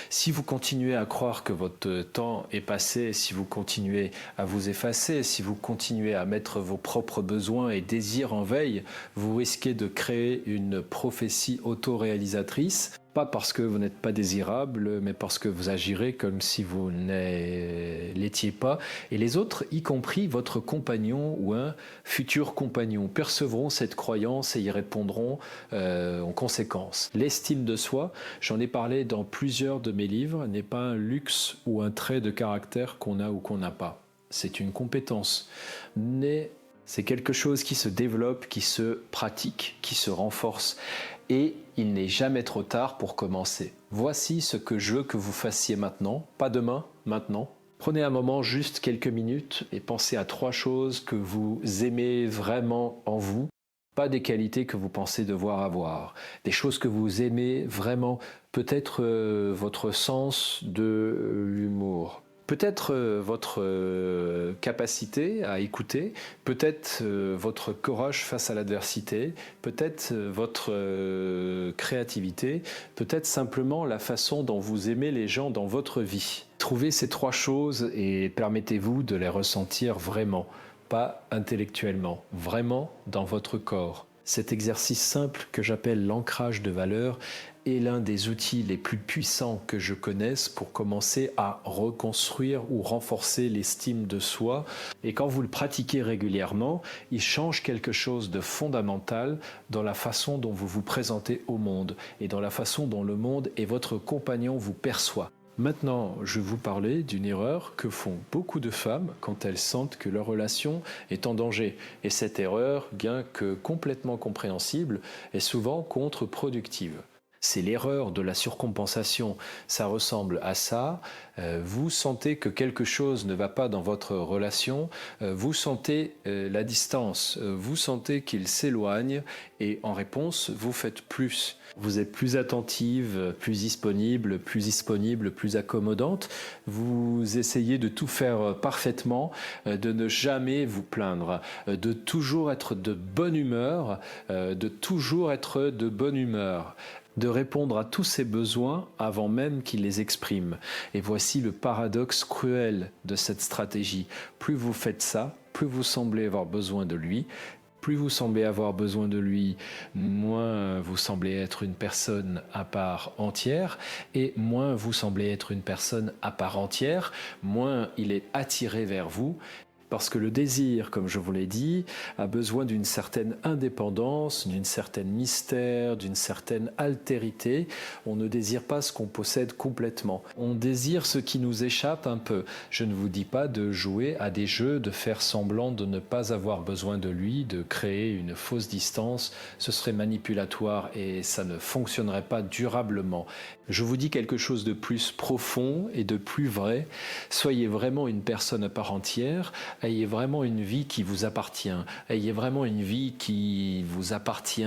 Si vous continuez à croire que votre temps est passé, si vous continuez à vous effacer, si vous continuez à mettre vos propres besoins et désirs en veille, vous risquez de créer une prophétie autoréalisatrice. Pas parce que vous n'êtes pas désirable, mais parce que vous agirez comme si vous ne l'étiez pas. Et les autres, y compris votre compagnon ou un futur compagnon, percevront cette croyance et y répondront en conséquence. L'estime de soi, j'en ai parlé dans plusieurs de mes livres, n'est pas un luxe ou un trait de caractère qu'on a ou qu'on n'a pas. C'est une compétence. Mais c'est quelque chose qui se développe, qui se pratique, qui se renforce. Et il n'est jamais trop tard pour commencer. Voici ce que je veux que vous fassiez maintenant, pas demain, maintenant. Prenez un moment, juste quelques minutes, et pensez à 3 choses que vous aimez vraiment en vous, pas des qualités que vous pensez devoir avoir, des choses que vous aimez vraiment, peut-être votre sens de l'humour. Peut-être votre capacité à écouter, peut-être votre courage face à l'adversité, peut-être votre créativité, peut-être simplement la façon dont vous aimez les gens dans votre vie. Trouvez ces 3 choses et permettez-vous de les ressentir vraiment, pas intellectuellement, vraiment dans votre corps. Cet exercice simple que j'appelle l'ancrage de valeur est l'un des outils les plus puissants que je connaisse pour commencer à reconstruire ou renforcer l'estime de soi. Et quand vous le pratiquez régulièrement, il change quelque chose de fondamental dans la façon dont vous vous présentez au monde et dans la façon dont le monde et votre compagnon vous perçoit. Maintenant, je vais vous parler d'une erreur que font beaucoup de femmes quand elles sentent que leur relation est en danger. Et cette erreur, bien que complètement compréhensible, est souvent contre-productive. C'est l'erreur de la surcompensation. Ça ressemble à ça. Vous sentez que quelque chose ne va pas dans votre relation. Vous sentez la distance. Vous sentez qu'il s'éloigne. Et en réponse, vous faites plus. Vous êtes plus attentive, plus disponible, plus accommodante. Vous essayez de tout faire parfaitement, de ne jamais vous plaindre, de toujours être de bonne humeur, de répondre à tous ses besoins avant même qu'il les exprime. Et voici le paradoxe cruel de cette stratégie. Plus vous faites ça, plus vous semblez avoir besoin de lui. Plus vous semblez avoir besoin de lui, moins vous semblez être une personne à part entière, et moins vous semblez être une personne à part entière, moins il est attiré vers vous. Parce que le désir, comme je vous l'ai dit, a besoin d'une certaine indépendance, d'une certaine mystère, d'une certaine altérité. On ne désire pas ce qu'on possède complètement. On désire ce qui nous échappe un peu. Je ne vous dis pas de jouer à des jeux, de faire semblant de ne pas avoir besoin de lui, de créer une fausse distance. Ce serait manipulatoire et ça ne fonctionnerait pas durablement. Je vous dis quelque chose de plus profond et de plus vrai. Soyez vraiment une personne à part entière. Ayez vraiment une vie qui vous appartient. Ayez vraiment une vie qui vous appartient.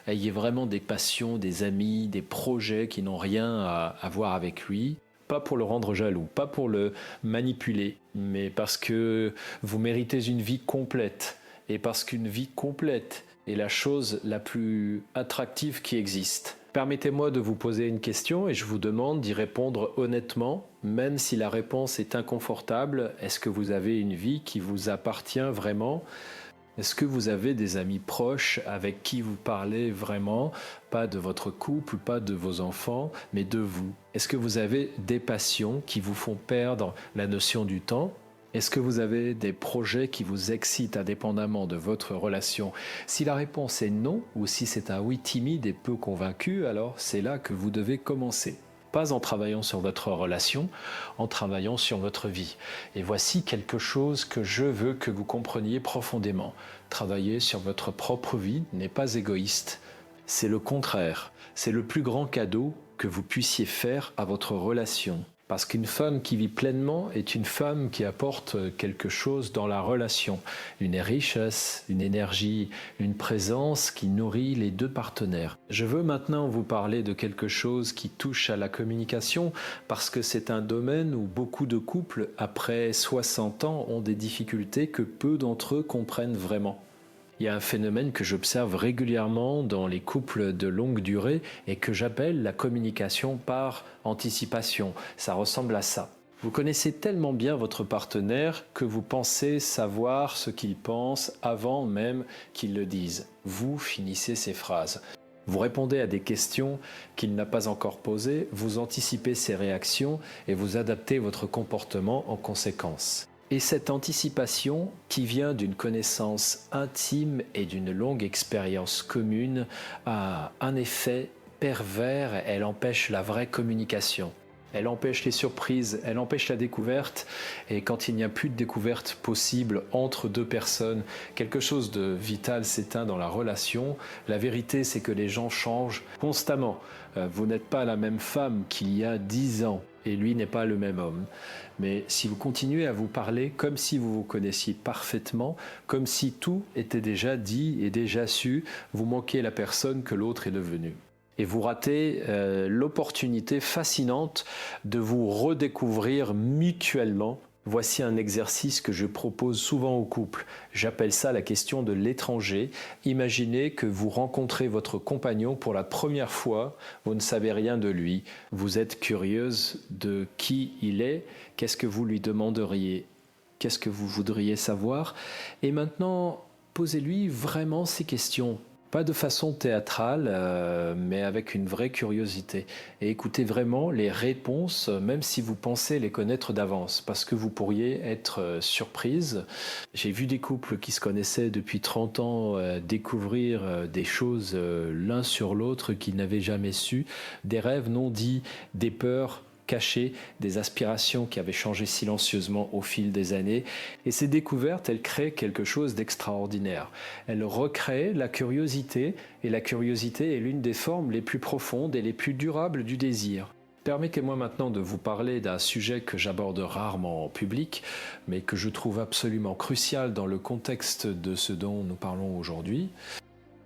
Ayez vraiment des passions, des amis, des projets qui n'ont rien à voir avec lui. Pas pour le rendre jaloux, pas pour le manipuler, mais parce que vous méritez une vie complète. Et parce qu'une vie complète est la chose la plus attractive qui existe. Permettez-moi de vous poser une question et je vous demande d'y répondre honnêtement, même si la réponse est inconfortable. Est-ce que vous avez une vie qui vous appartient vraiment ? Est-ce que vous avez des amis proches avec qui vous parlez vraiment, pas de votre couple, pas de vos enfants, mais de vous ? Est-ce que vous avez des passions qui vous font perdre la notion du temps ? Est-ce que vous avez des projets qui vous excitent indépendamment de votre relation ? Si la réponse est non, ou si c'est un oui timide et peu convaincu, alors c'est là que vous devez commencer. Pas en travaillant sur votre relation, en travaillant sur votre vie. Et voici quelque chose que je veux que vous compreniez profondément. Travailler sur votre propre vie n'est pas égoïste. C'est le contraire. C'est le plus grand cadeau que vous puissiez faire à votre relation. Parce qu'une femme qui vit pleinement est une femme qui apporte quelque chose dans la relation. Une richesse, une énergie, une présence qui nourrit les deux partenaires. Je veux maintenant vous parler de quelque chose qui touche à la communication parce que c'est un domaine où beaucoup de couples, après 60 ans, ont des difficultés que peu d'entre eux comprennent vraiment. Il y a un phénomène que j'observe régulièrement dans les couples de longue durée et que j'appelle la communication par anticipation. Ça ressemble à ça. Vous connaissez tellement bien votre partenaire que vous pensez savoir ce qu'il pense avant même qu'il le dise. Vous finissez ces phrases. Vous répondez à des questions qu'il n'a pas encore posées, vous anticipez ses réactions et vous adaptez votre comportement en conséquence. Et cette anticipation, qui vient d'une connaissance intime et d'une longue expérience commune, a un effet pervers, elle empêche la vraie communication. Elle empêche les surprises, elle empêche la découverte, et quand il n'y a plus de découverte possible entre deux personnes, quelque chose de vital s'éteint dans la relation. La vérité, c'est que les gens changent constamment. Vous n'êtes pas la même femme qu'il y a 10 ans, et lui n'est pas le même homme. Mais si vous continuez à vous parler comme si vous vous connaissiez parfaitement, comme si tout était déjà dit et déjà su, vous manquez la personne que l'autre est devenue. Et vous ratez l'opportunité fascinante de vous redécouvrir mutuellement. Voici un exercice que je propose souvent aux couples. J'appelle ça la question de l'étranger. Imaginez que vous rencontrez votre compagnon pour la première fois, vous ne savez rien de lui. Vous êtes curieuse de qui il est, qu'est-ce que vous lui demanderiez, qu'est-ce que vous voudriez savoir. Et maintenant, posez-lui vraiment ces questions. Pas de façon théâtrale, mais avec une vraie curiosité. Et écoutez vraiment les réponses, même si vous pensez les connaître d'avance, parce que vous pourriez être surprise. J'ai vu des couples qui se connaissaient depuis 30 ans découvrir des choses l'un sur l'autre qu'ils n'avaient jamais su, des rêves non dits, des peurs cachées, des aspirations qui avaient changé silencieusement au fil des années. Et ces découvertes, elles créent quelque chose d'extraordinaire. Elles recréent la curiosité, et la curiosité est l'une des formes les plus profondes et les plus durables du désir. Permettez-moi maintenant de vous parler d'un sujet que j'aborde rarement en public, mais que je trouve absolument crucial dans le contexte de ce dont nous parlons aujourd'hui.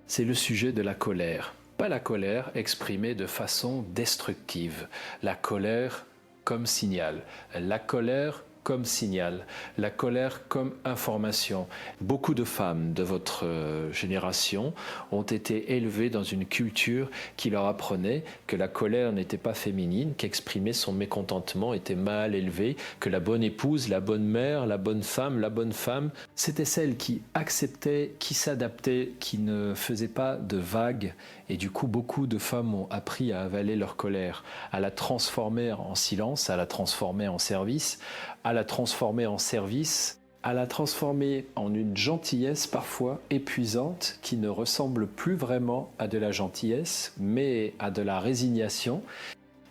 C'est le sujet de la colère. Pas la colère exprimée de façon destructive, la colère comme signal, la colère comme signal, la colère comme information. Beaucoup de femmes de votre génération ont été élevées dans une culture qui leur apprenait que la colère n'était pas féminine, qu'exprimer son mécontentement était mal élevé, que la bonne épouse, la bonne mère, la bonne femme, c'était celle qui acceptait, qui s'adaptait, qui ne faisait pas de vagues. Et du coup, beaucoup de femmes ont appris à avaler leur colère, à la transformer en silence, à la transformer en service, à la transformer en service, à la transformer en une gentillesse parfois épuisante qui ne ressemble plus vraiment à de la gentillesse, mais à de la résignation.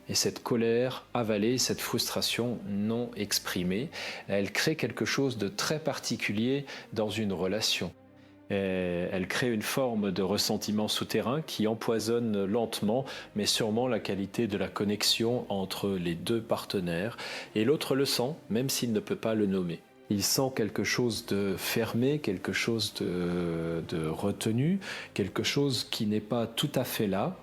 Et cette colère avalée, cette frustration non exprimée, elle crée quelque chose de très particulier dans une relation. Elle crée une forme de ressentiment souterrain qui empoisonne lentement, mais sûrement la qualité de la connexion entre les deux partenaires. Et l'autre le sent, même s'il ne peut pas le nommer. Il sent quelque chose de fermé, quelque chose de retenu, quelque chose qui n'est pas tout à fait là,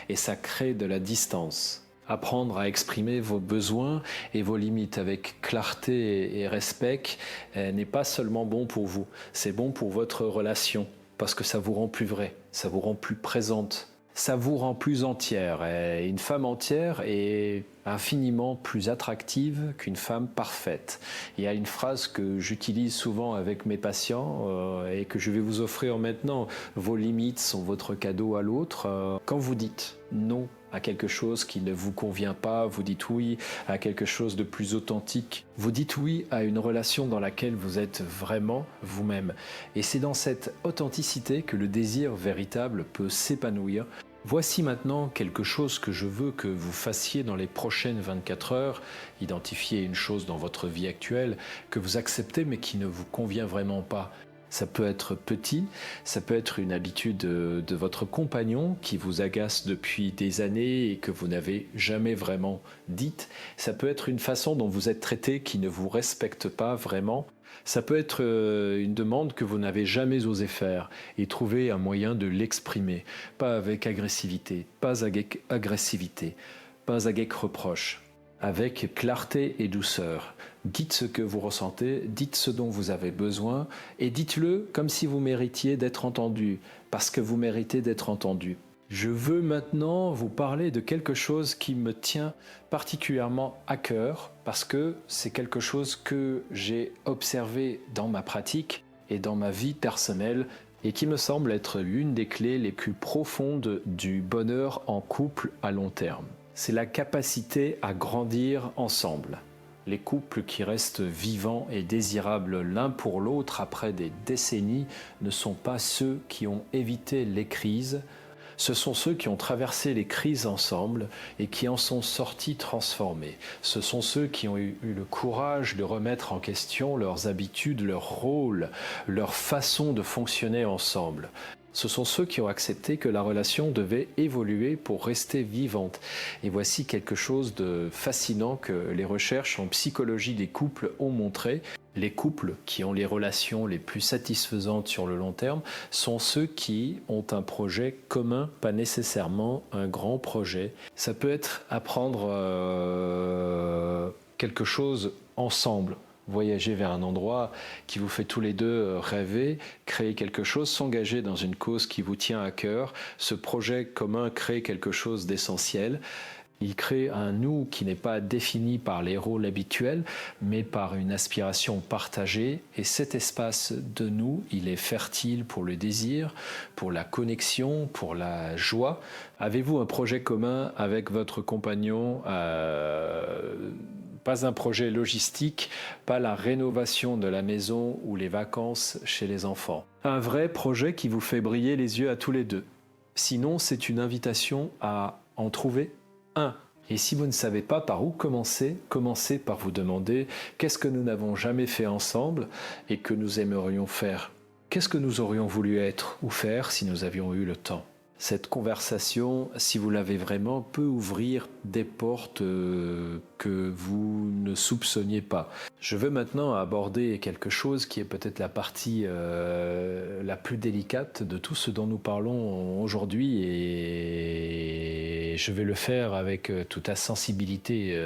et ça crée de la distance. Apprendre à exprimer vos besoins et vos limites avec clarté et respect n'est pas seulement bon pour vous, c'est bon pour votre relation, parce que ça vous rend plus vrai, ça vous rend plus présente, ça vous rend plus entière. Et une femme entière est infiniment plus attractive qu'une femme parfaite. Il y a une phrase que j'utilise souvent avec mes patients et que je vais vous offrir maintenant. Vos limites sont votre cadeau à l'autre. Quand vous dites non à quelque chose qui ne vous convient pas, vous dites oui à quelque chose de plus authentique, vous dites oui à une relation dans laquelle vous êtes vraiment vous-même. Et c'est dans cette authenticité que le désir véritable peut s'épanouir. Voici maintenant quelque chose que je veux que vous fassiez dans les prochaines 24 heures. Identifiez une chose dans votre vie actuelle que vous acceptez mais qui ne vous convient vraiment pas. Ça peut être petit, ça peut être une habitude de votre compagnon qui vous agace depuis des années et que vous n'avez jamais vraiment dite. Ça peut être une façon dont vous êtes traité qui ne vous respecte pas vraiment. Ça peut être une demande que vous n'avez jamais osé faire et trouver un moyen de l'exprimer. Pas avec agressivité, pas avec reproche. Avec clarté et douceur. Dites ce que vous ressentez, dites ce dont vous avez besoin et dites-le comme si vous méritiez d'être entendu, parce que vous méritez d'être entendu. Je veux maintenant vous parler de quelque chose qui me tient particulièrement à cœur, parce que c'est quelque chose que j'ai observé dans ma pratique et dans ma vie personnelle et qui me semble être l'une des clés les plus profondes du bonheur en couple à long terme. C'est la capacité à grandir ensemble. Les couples qui restent vivants et désirables l'un pour l'autre après des décennies ne sont pas ceux qui ont évité les crises, ce sont ceux qui ont traversé les crises ensemble et qui en sont sortis transformés. Ce sont ceux qui ont eu le courage de remettre en question leurs habitudes, leur rôle, leur façon de fonctionner ensemble. Ce sont ceux qui ont accepté que la relation devait évoluer pour rester vivante. Et voici quelque chose de fascinant que les recherches en psychologie des couples ont montré. Les couples qui ont les relations les plus satisfaisantes sur le long terme sont ceux qui ont un projet commun, pas nécessairement un grand projet. Ça peut être apprendre quelque chose ensemble. Voyager vers un endroit qui vous fait tous les deux rêver, créer quelque chose, s'engager dans une cause qui vous tient à cœur. Ce projet commun crée quelque chose d'essentiel. Il crée un nous qui n'est pas défini par les rôles habituels, mais par une aspiration partagée. Et cet espace de nous, il est fertile pour le désir, pour la connexion, pour la joie. Avez-vous un projet commun avec votre compagnon pas un projet logistique, pas la rénovation de la maison ou les vacances chez les enfants. Un vrai projet qui vous fait briller les yeux à tous les deux. Sinon, c'est une invitation à en trouver un. Et si vous ne savez pas par où commencer, commencez par vous demander qu'est-ce que nous n'avons jamais fait ensemble et que nous aimerions faire. Qu'est-ce que nous aurions voulu être ou faire si nous avions eu le temps. Cette conversation, si vous l'avez vraiment, peut ouvrir des portes que vous ne soupçonniez pas. Je veux maintenant aborder quelque chose qui est peut-être la partie la plus délicate de tout ce dont nous parlons aujourd'hui et je vais le faire avec toute la sensibilité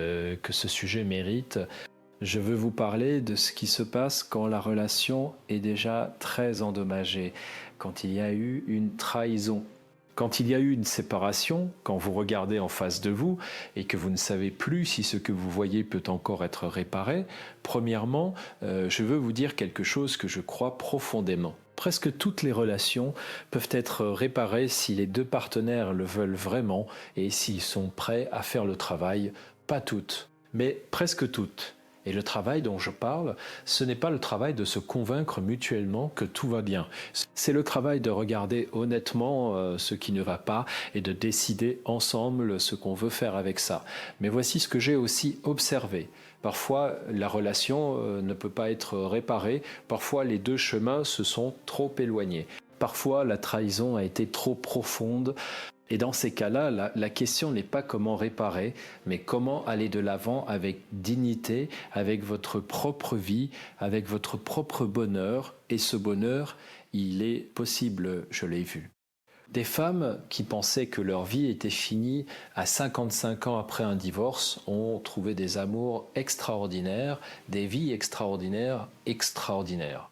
que ce sujet mérite. Je veux vous parler de ce qui se passe quand la relation est déjà très endommagée, quand il y a eu une trahison. Quand il y a eu une séparation, quand vous regardez en face de vous et que vous ne savez plus si ce que vous voyez peut encore être réparé, premièrement, je veux vous dire quelque chose que je crois profondément. Presque toutes les relations peuvent être réparées si les deux partenaires le veulent vraiment et s'ils sont prêts à faire le travail. Pas toutes, mais presque toutes. Et le travail dont je parle, ce n'est pas le travail de se convaincre mutuellement que tout va bien. C'est le travail de regarder honnêtement ce qui ne va pas et de décider ensemble ce qu'on veut faire avec ça. Mais voici ce que j'ai aussi observé. Parfois, la relation ne peut pas être réparée. Parfois, les deux chemins se sont trop éloignés. Parfois, la trahison a été trop profonde. Et dans ces cas-là, la question n'est pas comment réparer, mais comment aller de l'avant avec dignité, avec votre propre vie, avec votre propre bonheur. Et ce bonheur, il est possible, je l'ai vu. Des femmes qui pensaient que leur vie était finie à 55 ans après un divorce ont trouvé des amours extraordinaires, des vies extraordinaires, extraordinaires.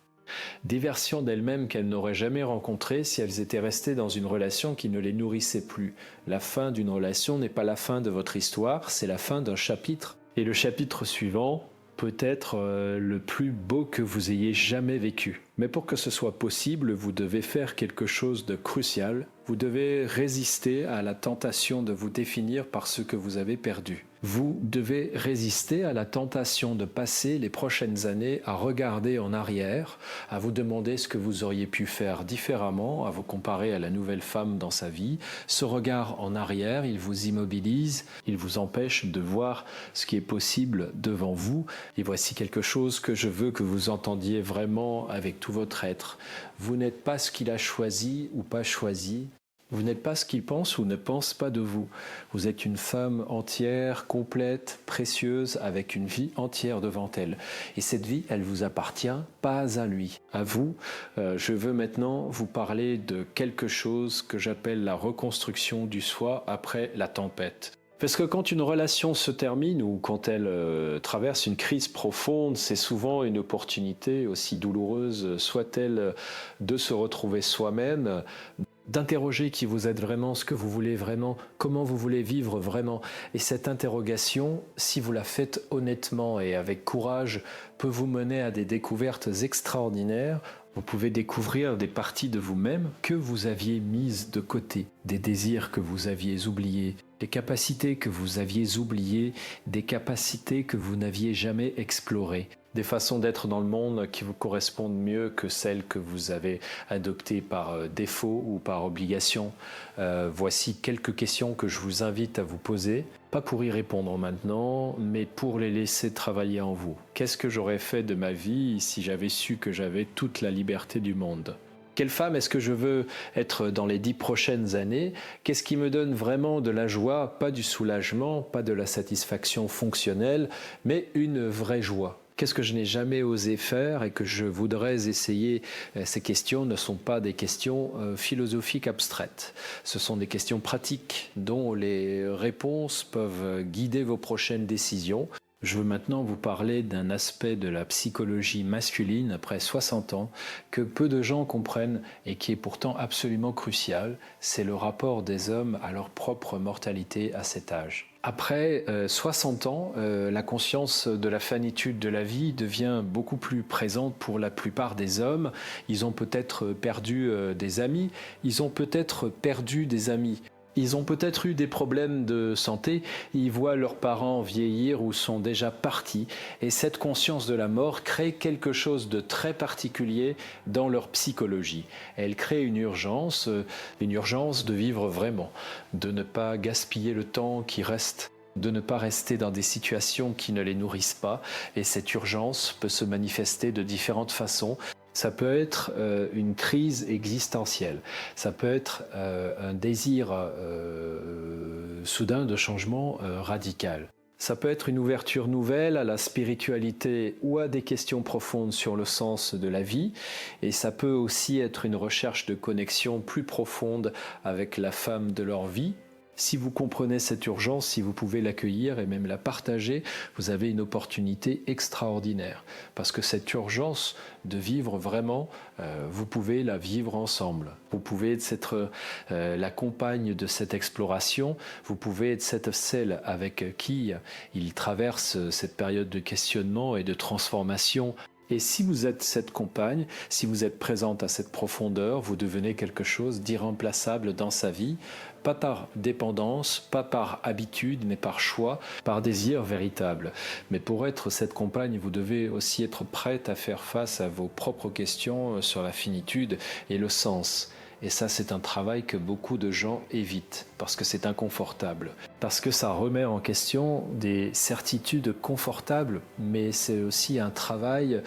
Des versions d'elles-mêmes qu'elles n'auraient jamais rencontrées si elles étaient restées dans une relation qui ne les nourrissait plus. La fin d'une relation n'est pas la fin de votre histoire, c'est la fin d'un chapitre. Et le chapitre suivant peut être le plus beau que vous ayez jamais vécu. Mais pour que ce soit possible, vous devez faire quelque chose de crucial. Vous devez résister à la tentation de vous définir par ce que vous avez perdu. Vous devez résister à la tentation de passer les prochaines années à regarder en arrière, à vous demander ce que vous auriez pu faire différemment, à vous comparer à la nouvelle femme dans sa vie. Ce regard en arrière, il vous immobilise, il vous empêche de voir ce qui est possible devant vous. Et voici quelque chose que je veux que vous entendiez vraiment avec tout votre être. Vous n'êtes pas ce qu'il a choisi ou pas choisi. Vous n'êtes pas ce qu'il pense ou ne pense pas de vous. Vous êtes une femme entière, complète, précieuse, avec une vie entière devant elle. Et cette vie, elle vous appartient, pas à lui, à vous. Je veux maintenant vous parler de quelque chose que j'appelle la reconstruction du soi après la tempête. Parce que quand une relation se termine ou quand elle traverse une crise profonde, c'est souvent une opportunité, aussi douloureuse soit-elle, de se retrouver soi-même, d'interroger qui vous êtes vraiment, ce que vous voulez vraiment, comment vous voulez vivre vraiment. Et cette interrogation, si vous la faites honnêtement et avec courage, peut vous mener à des découvertes extraordinaires. Vous pouvez découvrir des parties de vous-même que vous aviez mises de côté, des désirs que vous aviez oubliés, des capacités que vous aviez oubliées, des capacités que vous n'aviez jamais explorées, des façons d'être dans le monde qui vous correspondent mieux que celles que vous avez adoptées par défaut ou par obligation. Voici quelques questions que je vous invite à vous poser, pas pour y répondre maintenant, mais pour les laisser travailler en vous. Qu'est-ce que j'aurais fait de ma vie si j'avais su que j'avais toute la liberté du monde ? Quelle femme est-ce que je veux être dans les 10 prochaines années ? Qu'est-ce qui me donne vraiment de la joie, pas du soulagement, pas de la satisfaction fonctionnelle, mais une vraie joie ? Qu'est-ce que je n'ai jamais osé faire et que je voudrais essayer ? Ces questions ne sont pas des questions philosophiques abstraites. Ce sont des questions pratiques dont les réponses peuvent guider vos prochaines décisions. Je veux maintenant vous parler d'un aspect de la psychologie masculine après 60 ans que peu de gens comprennent et qui est pourtant absolument crucial, c'est le rapport des hommes à leur propre mortalité à cet âge. Après 60 ans, la conscience de la finitude de la vie devient beaucoup plus présente pour la plupart des hommes. Ils ont peut-être perdu des amis, ils ont peut-être perdu des amis. Ils ont peut-être eu des problèmes de santé, ils voient leurs parents vieillir ou sont déjà partis, et cette conscience de la mort crée quelque chose de très particulier dans leur psychologie. Elle crée une urgence de vivre vraiment, de ne pas gaspiller le temps qui reste, de ne pas rester dans des situations qui ne les nourrissent pas, et cette urgence peut se manifester de différentes façons. Ça peut être une crise existentielle, ça peut être un désir soudain de changement radical. Ça peut être une ouverture nouvelle à la spiritualité ou à des questions profondes sur le sens de la vie. Et ça peut aussi être une recherche de connexion plus profonde avec la femme de leur vie. Si vous comprenez cette urgence, si vous pouvez l'accueillir et même la partager, vous avez une opportunité extraordinaire. Parce que cette urgence de vivre vraiment, vous pouvez la vivre ensemble. Vous pouvez être la compagne de cette exploration, vous pouvez être celle avec qui il traverse cette période de questionnement et de transformation. Et si vous êtes cette compagne, si vous êtes présente à cette profondeur, vous devenez quelque chose d'irremplaçable dans sa vie, pas par dépendance, pas par habitude, mais par choix, par désir véritable. Mais pour être cette compagne, vous devez aussi être prête à faire face à vos propres questions sur la finitude et le sens. Et ça, c'est un travail que beaucoup de gens évitent, parce que c'est inconfortable, parce que ça remet en question des certitudes confortables, mais c'est aussi un travail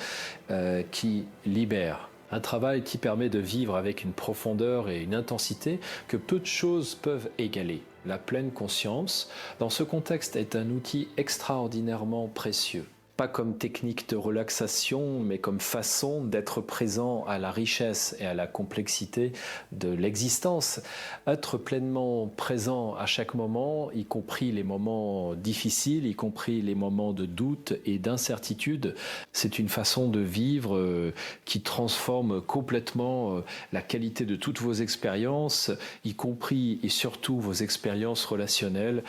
qui libère. Un travail qui permet de vivre avec une profondeur et une intensité que peu de choses peuvent égaler. La pleine conscience, dans ce contexte, est un outil extraordinairement précieux. Pas comme technique de relaxation, mais comme façon d'être présent à la richesse et à la complexité de l'existence. Être pleinement présent à chaque moment, y compris les moments difficiles, y compris les moments de doute et d'incertitude, c'est une façon de vivre qui transforme complètement la qualité de toutes vos expériences, y compris et surtout vos expériences relationnelles.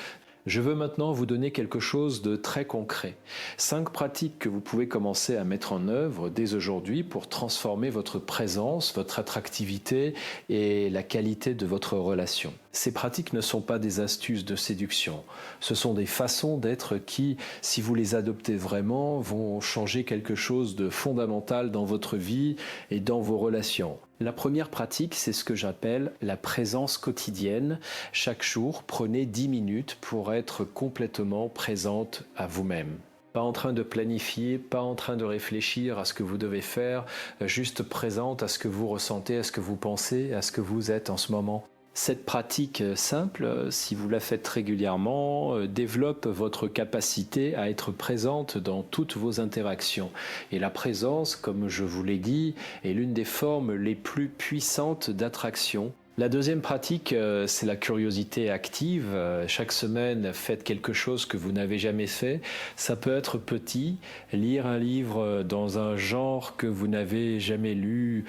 Je veux maintenant vous donner quelque chose de très concret. 5 pratiques que vous pouvez commencer à mettre en œuvre dès aujourd'hui pour transformer votre présence, votre attractivité et la qualité de votre relation. Ces pratiques ne sont pas des astuces de séduction. Ce sont des façons d'être qui, si vous les adoptez vraiment, vont changer quelque chose de fondamental dans votre vie et dans vos relations. La première pratique, c'est ce que j'appelle la présence quotidienne. Chaque jour, prenez 10 minutes pour être complètement présente à vous-même. Pas en train de planifier, pas en train de réfléchir à ce que vous devez faire, juste présente à ce que vous ressentez, à ce que vous pensez, à ce que vous êtes en ce moment. Cette pratique simple, si vous la faites régulièrement, développe votre capacité à être présente dans toutes vos interactions. Et la présence, comme je vous l'ai dit, est l'une des formes les plus puissantes d'attraction. La deuxième pratique, c'est la curiosité active. Chaque semaine, faites quelque chose que vous n'avez jamais fait. Ça peut être petit, lire un livre dans un genre que vous n'avez jamais lu,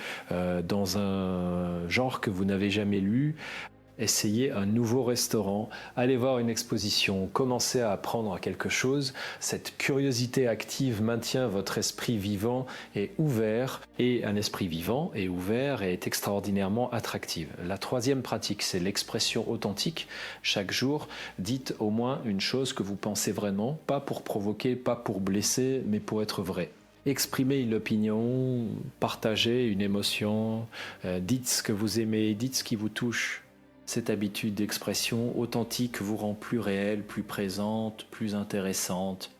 Essayez un nouveau restaurant, allez voir une exposition, commencez à apprendre à quelque chose. Cette curiosité active maintient votre esprit vivant et ouvert, et un esprit vivant et ouvert est extraordinairement attractif. La troisième pratique, c'est l'expression authentique. Chaque jour, dites au moins une chose que vous pensez vraiment, pas pour provoquer, pas pour blesser, mais pour être vrai. Exprimez une opinion, partagez une émotion, dites ce que vous aimez, dites ce qui vous touche. Cette habitude d'expression authentique vous rend plus réelle, plus présente, plus intéressante.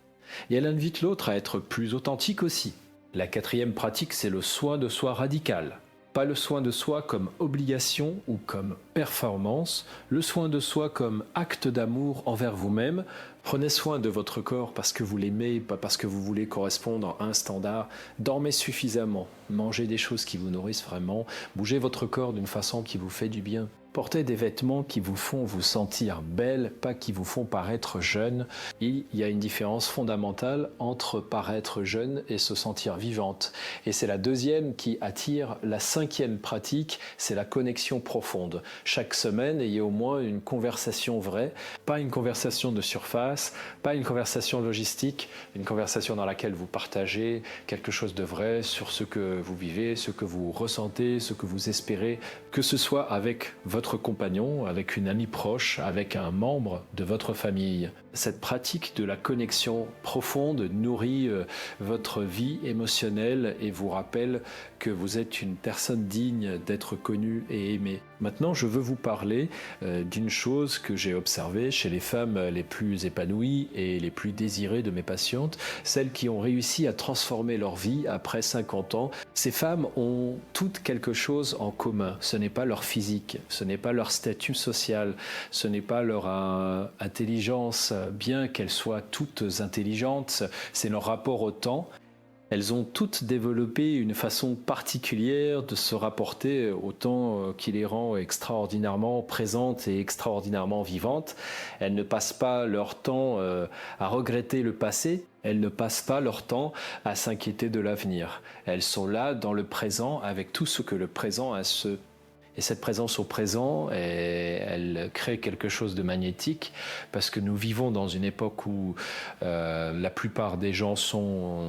Et elle invite l'autre à être plus authentique aussi. La quatrième pratique, c'est le soin de soi radical. Pas le soin de soi comme obligation ou comme performance, le soin de soi comme acte d'amour envers vous-même. Prenez soin de votre corps parce que vous l'aimez, pas parce que vous voulez correspondre à un standard. Dormez suffisamment, mangez des choses qui vous nourrissent vraiment, bougez votre corps d'une façon qui vous fait du bien. Portez des vêtements qui vous font vous sentir belle, pas qui vous font paraître jeune. Il y a une différence fondamentale entre paraître jeune et se sentir vivante. Et c'est la deuxième qui attire. La cinquième pratique, c'est la connexion profonde. Chaque semaine, ayez au moins une conversation vraie, pas une conversation de surface, pas une conversation logistique, une conversation dans laquelle vous partagez quelque chose de vrai sur ce que vous vivez, ce que vous ressentez, ce que vous espérez, que ce soit avec votre compagnon, avec une amie proche, avec un membre de votre famille. Cette pratique de la connexion profonde nourrit votre vie émotionnelle et vous rappelle que vous êtes une personne digne d'être connue et aimée. Maintenant, je veux vous parler d'une chose que j'ai observée chez les femmes les plus épanouies et les plus désirées de mes patientes, celles qui ont réussi à transformer leur vie après 50 ans. Ces femmes ont toutes quelque chose en commun. Ce n'est pas leur physique, ce n'est pas leur statut social, ce n'est pas leur intelligence, bien qu'elles soient toutes intelligentes, c'est leur rapport au temps. Elles ont toutes développé une façon particulière de se rapporter au temps qui les rend extraordinairement présentes et extraordinairement vivantes. Elles ne passent pas leur temps à regretter le passé, elles ne passent pas leur temps à s'inquiéter de l'avenir. Elles sont là dans le présent avec tout ce que le présent a Et cette présence au présent, elle crée quelque chose de magnétique parce que nous vivons dans une époque où la plupart des gens sont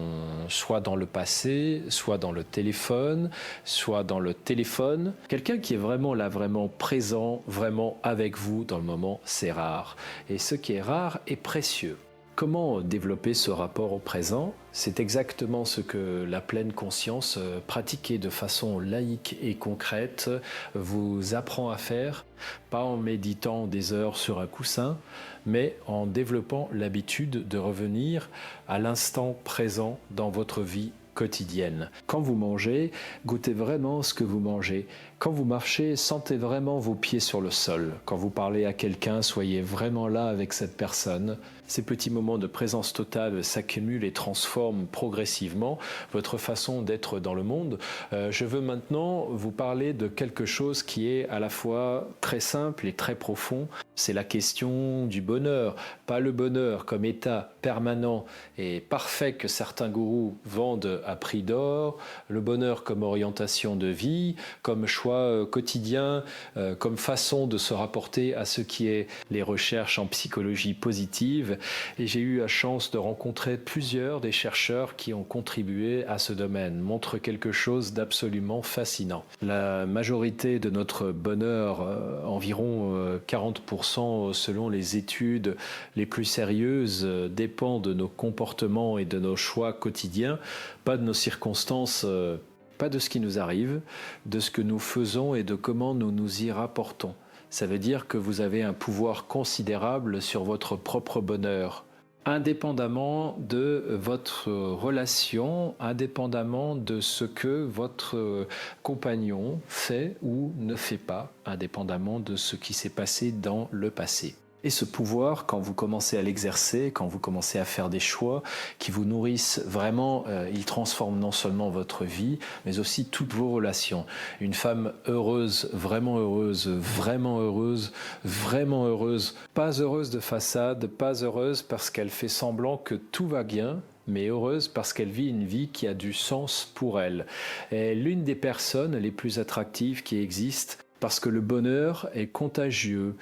soit dans le passé, soit dans le téléphone, soit dans le téléphone. Quelqu'un qui est vraiment là, vraiment présent, vraiment avec vous dans le moment, c'est rare. Et ce qui est rare est précieux. Comment développer ce rapport au présent? C'est exactement ce que la pleine conscience, pratiquée de façon laïque et concrète, vous apprend à faire, pas en méditant des heures sur un coussin, mais en développant l'habitude de revenir à l'instant présent dans votre vie quotidienne. Quand vous mangez, goûtez vraiment ce que vous mangez. Quand vous marchez, sentez vraiment vos pieds sur le sol. Quand vous parlez à quelqu'un, soyez vraiment là avec cette personne. Ces petits moments de présence totale s'accumulent et transforment progressivement votre façon d'être dans le monde. Je veux maintenant vous parler de quelque chose qui est à la fois très simple et très profond. C'est la question du bonheur. Pas le bonheur comme état permanent et parfait que certains gourous vendent à prix d'or, le bonheur comme orientation de vie, comme choix quotidien, comme façon de se rapporter à ce qui est les recherches en psychologie positive. Et j'ai eu la chance de rencontrer plusieurs des chercheurs qui ont contribué à ce domaine, montrent quelque chose d'absolument fascinant. La majorité de notre bonheur, environ 40% selon les études les plus sérieuses, dépend de nos comportements et de nos choix quotidiens, pas de nos circonstances, pas de ce qui nous arrive, de ce que nous faisons et de comment nous nous y rapportons. Ça veut dire que vous avez un pouvoir considérable sur votre propre bonheur, indépendamment de votre relation, indépendamment de ce que votre compagnon fait ou ne fait pas, indépendamment de ce qui s'est passé dans le passé. Et ce pouvoir, quand vous commencez à l'exercer, quand vous commencez à faire des choix qui vous nourrissent vraiment, il transforme non seulement votre vie, mais aussi toutes vos relations. Une femme heureuse, vraiment heureuse, vraiment heureuse, vraiment heureuse, pas heureuse de façade, pas heureuse parce qu'elle fait semblant que tout va bien, mais heureuse parce qu'elle vit une vie qui a du sens pour elle. Elle est l'une des personnes les plus attractives qui existent, parce que le bonheur est contagieux,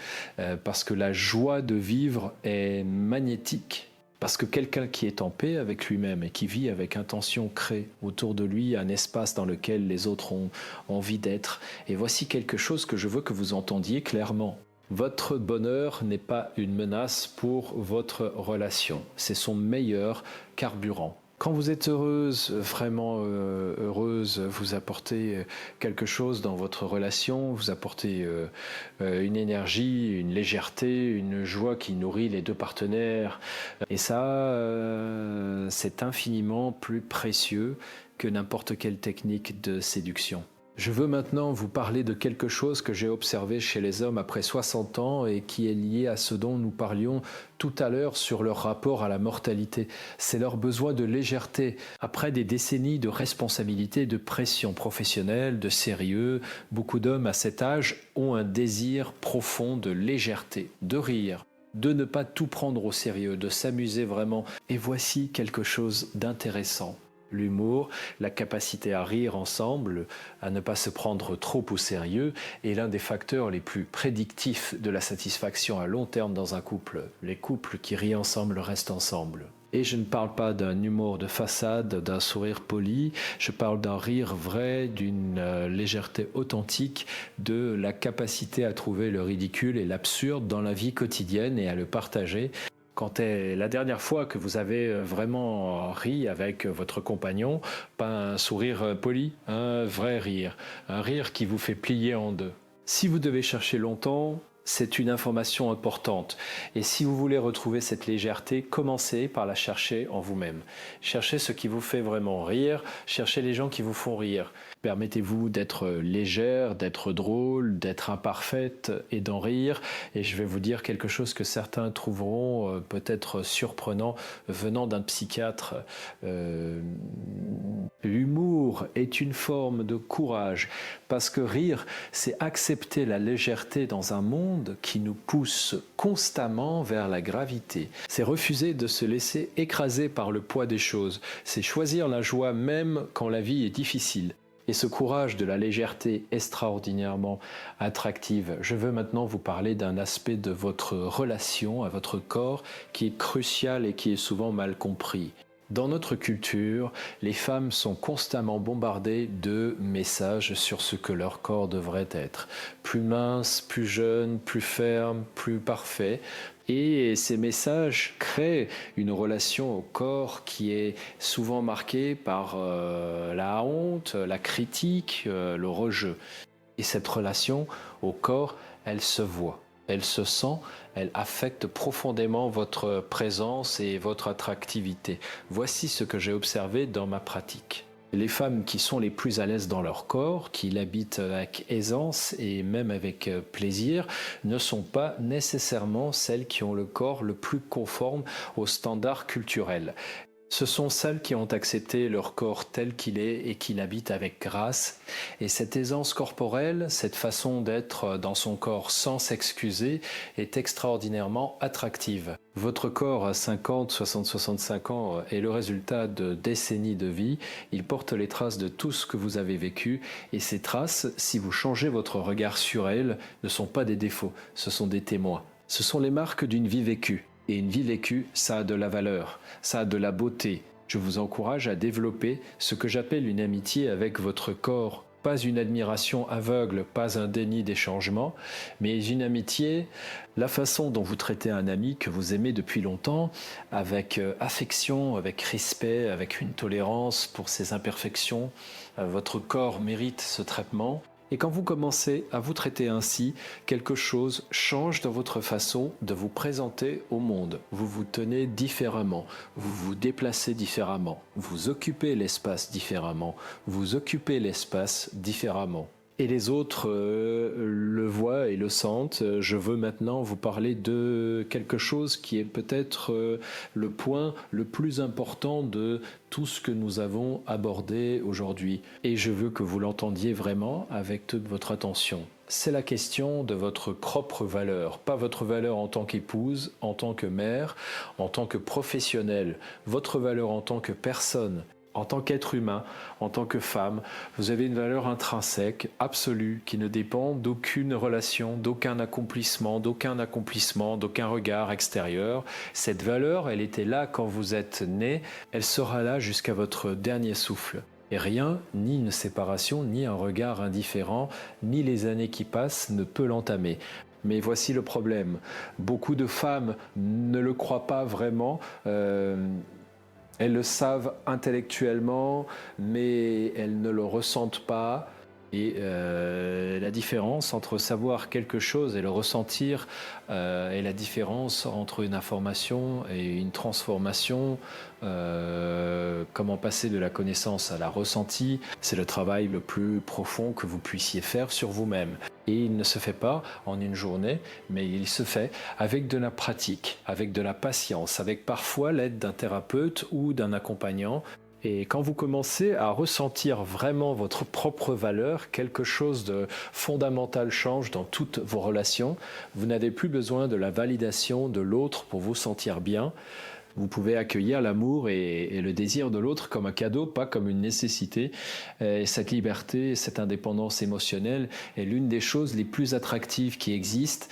parce que la joie de vivre est magnétique, parce que quelqu'un qui est en paix avec lui-même et qui vit avec intention crée autour de lui un espace dans lequel les autres ont envie d'être. Et voici quelque chose que je veux que vous entendiez clairement. Votre bonheur n'est pas une menace pour votre relation, c'est son meilleur carburant. Quand vous êtes heureuse, vraiment heureuse, vous apportez quelque chose dans votre relation, vous apportez une énergie, une légèreté, une joie qui nourrit les deux partenaires. Et ça, c'est infiniment plus précieux que n'importe quelle technique de séduction. Je veux maintenant vous parler de quelque chose que j'ai observé chez les hommes après 60 ans et qui est lié à ce dont nous parlions tout à l'heure sur leur rapport à la mortalité. C'est leur besoin de légèreté. Après des décennies de responsabilité, de pression professionnelle, de sérieux, beaucoup d'hommes à cet âge ont un désir profond de légèreté, de rire, de ne pas tout prendre au sérieux, de s'amuser vraiment. Et voici quelque chose d'intéressant. L'humour, la capacité à rire ensemble, à ne pas se prendre trop au sérieux, est l'un des facteurs les plus prédictifs de la satisfaction à long terme dans un couple. Les couples qui rient ensemble restent ensemble. Et je ne parle pas d'un humour de façade, d'un sourire poli, je parle d'un rire vrai, d'une légèreté authentique, de la capacité à trouver le ridicule et l'absurde dans la vie quotidienne et à le partager. Quand est la dernière fois que vous avez vraiment ri avec votre compagnon, pas un sourire poli, un vrai rire, un rire qui vous fait plier en deux. Si vous devez chercher longtemps, c'est une information importante. Et si vous voulez retrouver cette légèreté, commencez par la chercher en vous-même. Cherchez ce qui vous fait vraiment rire, cherchez les gens qui vous font rire. Permettez-vous d'être légère, d'être drôle, d'être imparfaite et d'en rire. Et je vais vous dire quelque chose que certains trouveront peut-être surprenant venant d'un psychiatre. L'humour est une forme de courage parce que rire, c'est accepter la légèreté dans un monde qui nous pousse constamment vers la gravité. C'est refuser de se laisser écraser par le poids des choses. C'est choisir la joie même quand la vie est difficile. Et ce courage de la légèreté extraordinairement attractive, je veux maintenant vous parler d'un aspect de votre relation à votre corps qui est crucial et qui est souvent mal compris. Dans notre culture, les femmes sont constamment bombardées de messages sur ce que leur corps devrait être. Plus mince, plus jeune, plus ferme, plus parfait. Et ces messages créent une relation au corps qui est souvent marquée par la honte, la critique, le rejet. Et cette relation au corps, elle se voit. Elle se sent, elle affecte profondément votre présence et votre attractivité. Voici ce que j'ai observé dans ma pratique. Les femmes qui sont les plus à l'aise dans leur corps, qui l'habitent avec aisance et même avec plaisir, ne sont pas nécessairement celles qui ont le corps le plus conforme aux standards culturels. Ce sont celles qui ont accepté leur corps tel qu'il est et qui l'habitent avec grâce. Et cette aisance corporelle, cette façon d'être dans son corps sans s'excuser, est extraordinairement attractive. Votre corps à 50, 60, 65 ans est le résultat de décennies de vie. Il porte les traces de tout ce que vous avez vécu. Et ces traces, si vous changez votre regard sur elles, ne sont pas des défauts, ce sont des témoins. Ce sont les marques d'une vie vécue. Et une vie vécue, ça a de la valeur, ça a de la beauté. Je vous encourage à développer ce que j'appelle une amitié avec votre corps. Pas une admiration aveugle, pas un déni des changements, mais une amitié, la façon dont vous traitez un ami que vous aimez depuis longtemps, avec affection, avec respect, avec une tolérance pour ses imperfections. Votre corps mérite ce traitement. Et quand vous commencez à vous traiter ainsi, quelque chose change dans votre façon de vous présenter au monde. Vous vous tenez différemment, vous vous déplacez différemment, vous occupez l'espace différemment, vous occupez l'espace différemment. Et les autres le voient et le sentent. Je veux maintenant vous parler de quelque chose qui est peut-être le point le plus important de tout ce que nous avons abordé aujourd'hui. Et je veux que vous l'entendiez vraiment avec toute votre attention. C'est la question de votre propre valeur, pas votre valeur en tant qu'épouse, en tant que mère, en tant que professionnelle, votre valeur en tant que personne. En tant qu'être humain, en tant que femme, vous avez une valeur intrinsèque, absolue, qui ne dépend d'aucune relation, d'aucun accomplissement, d'aucun regard extérieur. Cette valeur, elle était là quand vous êtes né, elle sera là jusqu'à votre dernier souffle. Et rien, ni une séparation, ni un regard indifférent, ni les années qui passent ne peut l'entamer. Mais voici le problème. Beaucoup de femmes ne le croient pas vraiment. Elles le savent intellectuellement, mais elles ne le ressentent pas. Et la différence entre savoir quelque chose et le ressentir, et la différence entre une information et une transformation, comment passer de la connaissance à la ressentie, c'est le travail le plus profond que vous puissiez faire sur vous-même. Et il ne se fait pas en une journée, mais il se fait avec de la pratique, avec de la patience, avec parfois l'aide d'un thérapeute ou d'un accompagnant. Et quand vous commencez à ressentir vraiment votre propre valeur, quelque chose de fondamental change dans toutes vos relations. Vous n'avez plus besoin de la validation de l'autre pour vous sentir bien. Vous pouvez accueillir l'amour et le désir de l'autre comme un cadeau, pas comme une nécessité. Et cette liberté, cette indépendance émotionnelle est l'une des choses les plus attractives qui existent.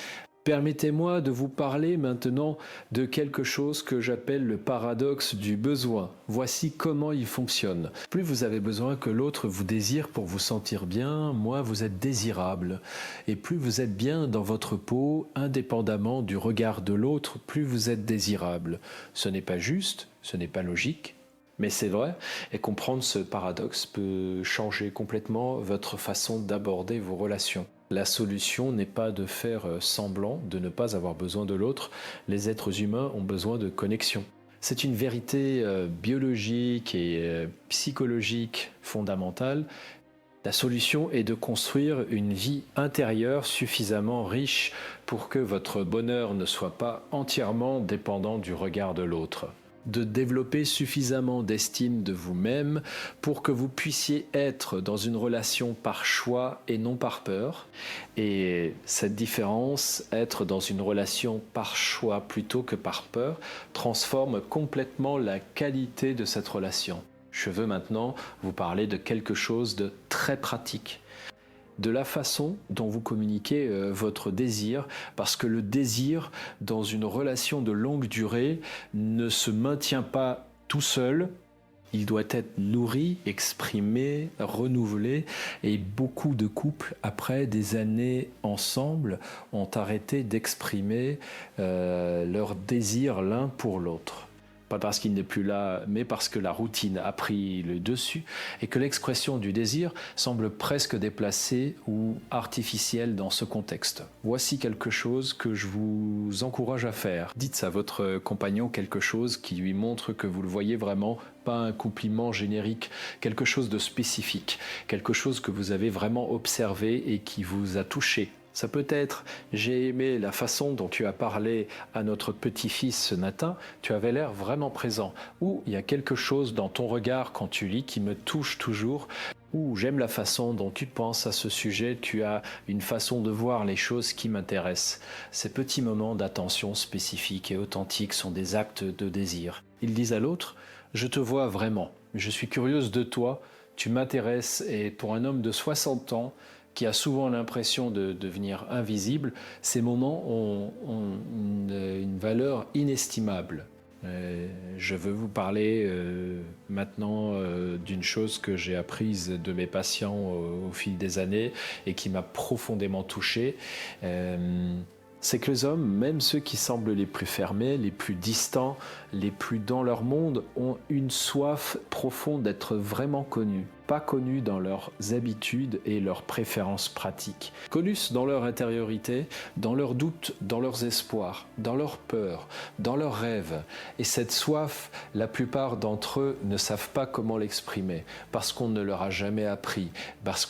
Permettez-moi de vous parler maintenant de quelque chose que j'appelle le paradoxe du besoin. Voici comment il fonctionne. Plus vous avez besoin que l'autre vous désire pour vous sentir bien, moins vous êtes désirable. Et plus vous êtes bien dans votre peau, indépendamment du regard de l'autre, plus vous êtes désirable. Ce n'est pas juste, ce n'est pas logique. Mais c'est vrai, et comprendre ce paradoxe peut changer complètement votre façon d'aborder vos relations. La solution n'est pas de faire semblant de ne pas avoir besoin de l'autre. Les êtres humains ont besoin de connexion. C'est une vérité biologique et psychologique fondamentale. La solution est de construire une vie intérieure suffisamment riche pour que votre bonheur ne soit pas entièrement dépendant du regard de l'autre. De développer suffisamment d'estime de vous-même pour que vous puissiez être dans une relation par choix et non par peur. Et cette différence, être dans une relation par choix plutôt que par peur, transforme complètement la qualité de cette relation. Je veux maintenant vous parler de quelque chose de très pratique. De la façon dont vous communiquez votre désir, parce que le désir dans une relation de longue durée ne se maintient pas tout seul, il doit être nourri, exprimé, renouvelé, et beaucoup de couples, après des années ensemble, ont arrêté d'exprimer leur désir l'un pour l'autre. Pas parce qu'il n'est plus là, mais parce que la routine a pris le dessus et que l'expression du désir semble presque déplacée ou artificielle dans ce contexte. Voici quelque chose que je vous encourage à faire. Dites à votre compagnon quelque chose qui lui montre que vous le voyez vraiment, pas un compliment générique, quelque chose de spécifique, quelque chose que vous avez vraiment observé et qui vous a touché. Ça peut être, j'ai aimé la façon dont tu as parlé à notre petit-fils ce matin, tu avais l'air vraiment présent. Ou il y a quelque chose dans ton regard quand tu lis qui me touche toujours. Ou j'aime la façon dont tu penses à ce sujet, tu as une façon de voir les choses qui m'intéressent. Ces petits moments d'attention spécifiques et authentiques sont des actes de désir. Ils disent à l'autre, je te vois vraiment, je suis curieuse de toi, tu m'intéresses et pour un homme de 60 ans, qui a souvent l'impression de devenir invisible, ces moments ont une valeur inestimable. Je veux vous parler maintenant d'une chose que j'ai apprise de mes patients au fil des années et qui m'a profondément touché. C'est que les hommes, même ceux qui semblent les plus fermés, les plus distants, les plus dans leur monde, ont une soif profonde d'être vraiment connus. Pas connus dans leurs habitudes et leurs préférences pratiques. Connus dans leur intériorité, dans leurs doutes, dans leurs espoirs, dans leurs peurs, dans leurs rêves. Et cette soif, la plupart d'entre eux ne savent pas comment l'exprimer, parce qu'on ne leur a jamais appris, parce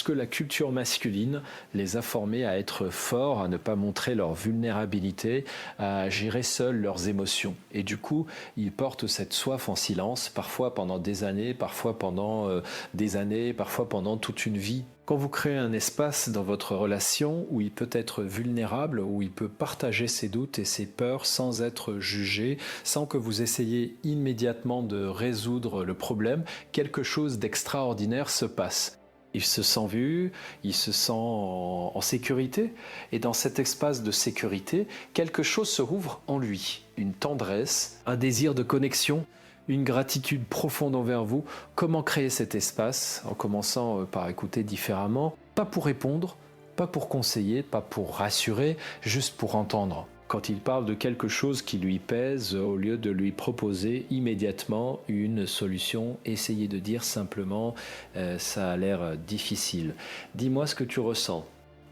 que la culture masculine les a formés à être forts, à ne pas montrer leur vulnérabilité, à gérer seuls leurs émotions. Et du coup, ils portent cette soif en silence, parfois pendant des années, parfois pendant des années, parfois pendant toute une vie. Quand vous créez un espace dans votre relation où il peut être vulnérable, où il peut partager ses doutes et ses peurs sans être jugé, sans que vous essayiez immédiatement de résoudre le problème, quelque chose d'extraordinaire se passe. Il se sent vu, il se sent en sécurité, et dans cet espace de sécurité, quelque chose se rouvre en lui, une tendresse, un désir de connexion, une gratitude profonde envers vous. Comment créer cet espace? En commençant par écouter différemment, pas pour répondre, pas pour conseiller, pas pour rassurer, juste pour entendre. quand il parle de quelque chose qui lui pèse, au lieu de lui proposer immédiatement une solution, essayez de dire simplement ça a l'air difficile. Dis-moi ce que tu ressens.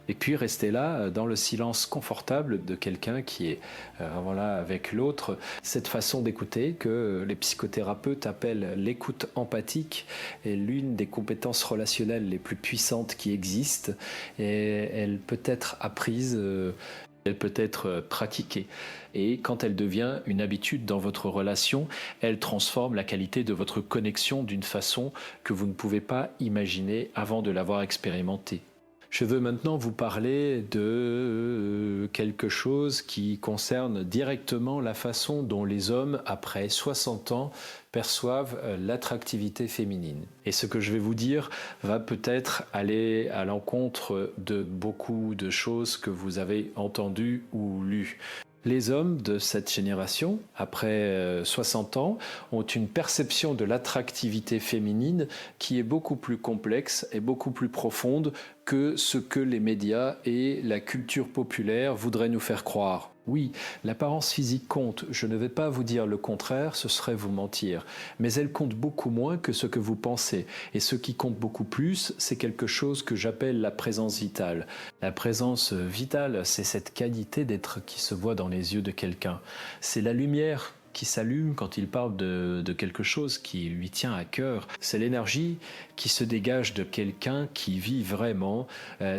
Et puis rester là dans le silence confortable de quelqu'un qui est voilà, avec l'autre. Cette façon d'écouter que les psychothérapeutes appellent l'écoute empathique est l'une des compétences relationnelles les plus puissantes qui existent et elle peut être apprise. Elle peut être pratiquée et quand elle devient une habitude dans votre relation, elle transforme la qualité de votre connexion d'une façon que vous ne pouvez pas imaginer avant de l'avoir expérimentée. Je veux maintenant vous parler de quelque chose qui concerne directement la façon dont les hommes, après 60 ans, perçoivent l'attractivité féminine. Et ce que je vais vous dire va peut-être aller à l'encontre de beaucoup de choses que vous avez entendues ou lues. Les hommes de cette génération, après 60 ans, ont une perception de l'attractivité féminine qui est beaucoup plus complexe et beaucoup plus profonde que ce que les médias et la culture populaire voudraient nous faire croire. Oui, l'apparence physique compte, je ne vais pas vous dire le contraire, ce serait vous mentir, mais elle compte beaucoup moins que ce que vous pensez. Et ce qui compte beaucoup plus, c'est quelque chose que j'appelle la présence vitale. La présence vitale, c'est cette qualité d'être qui se voit dans les yeux de quelqu'un. C'est la lumière qui s'allume quand il parle de quelque chose qui lui tient à cœur. C'est l'énergie qui se dégage de quelqu'un qui vit vraiment.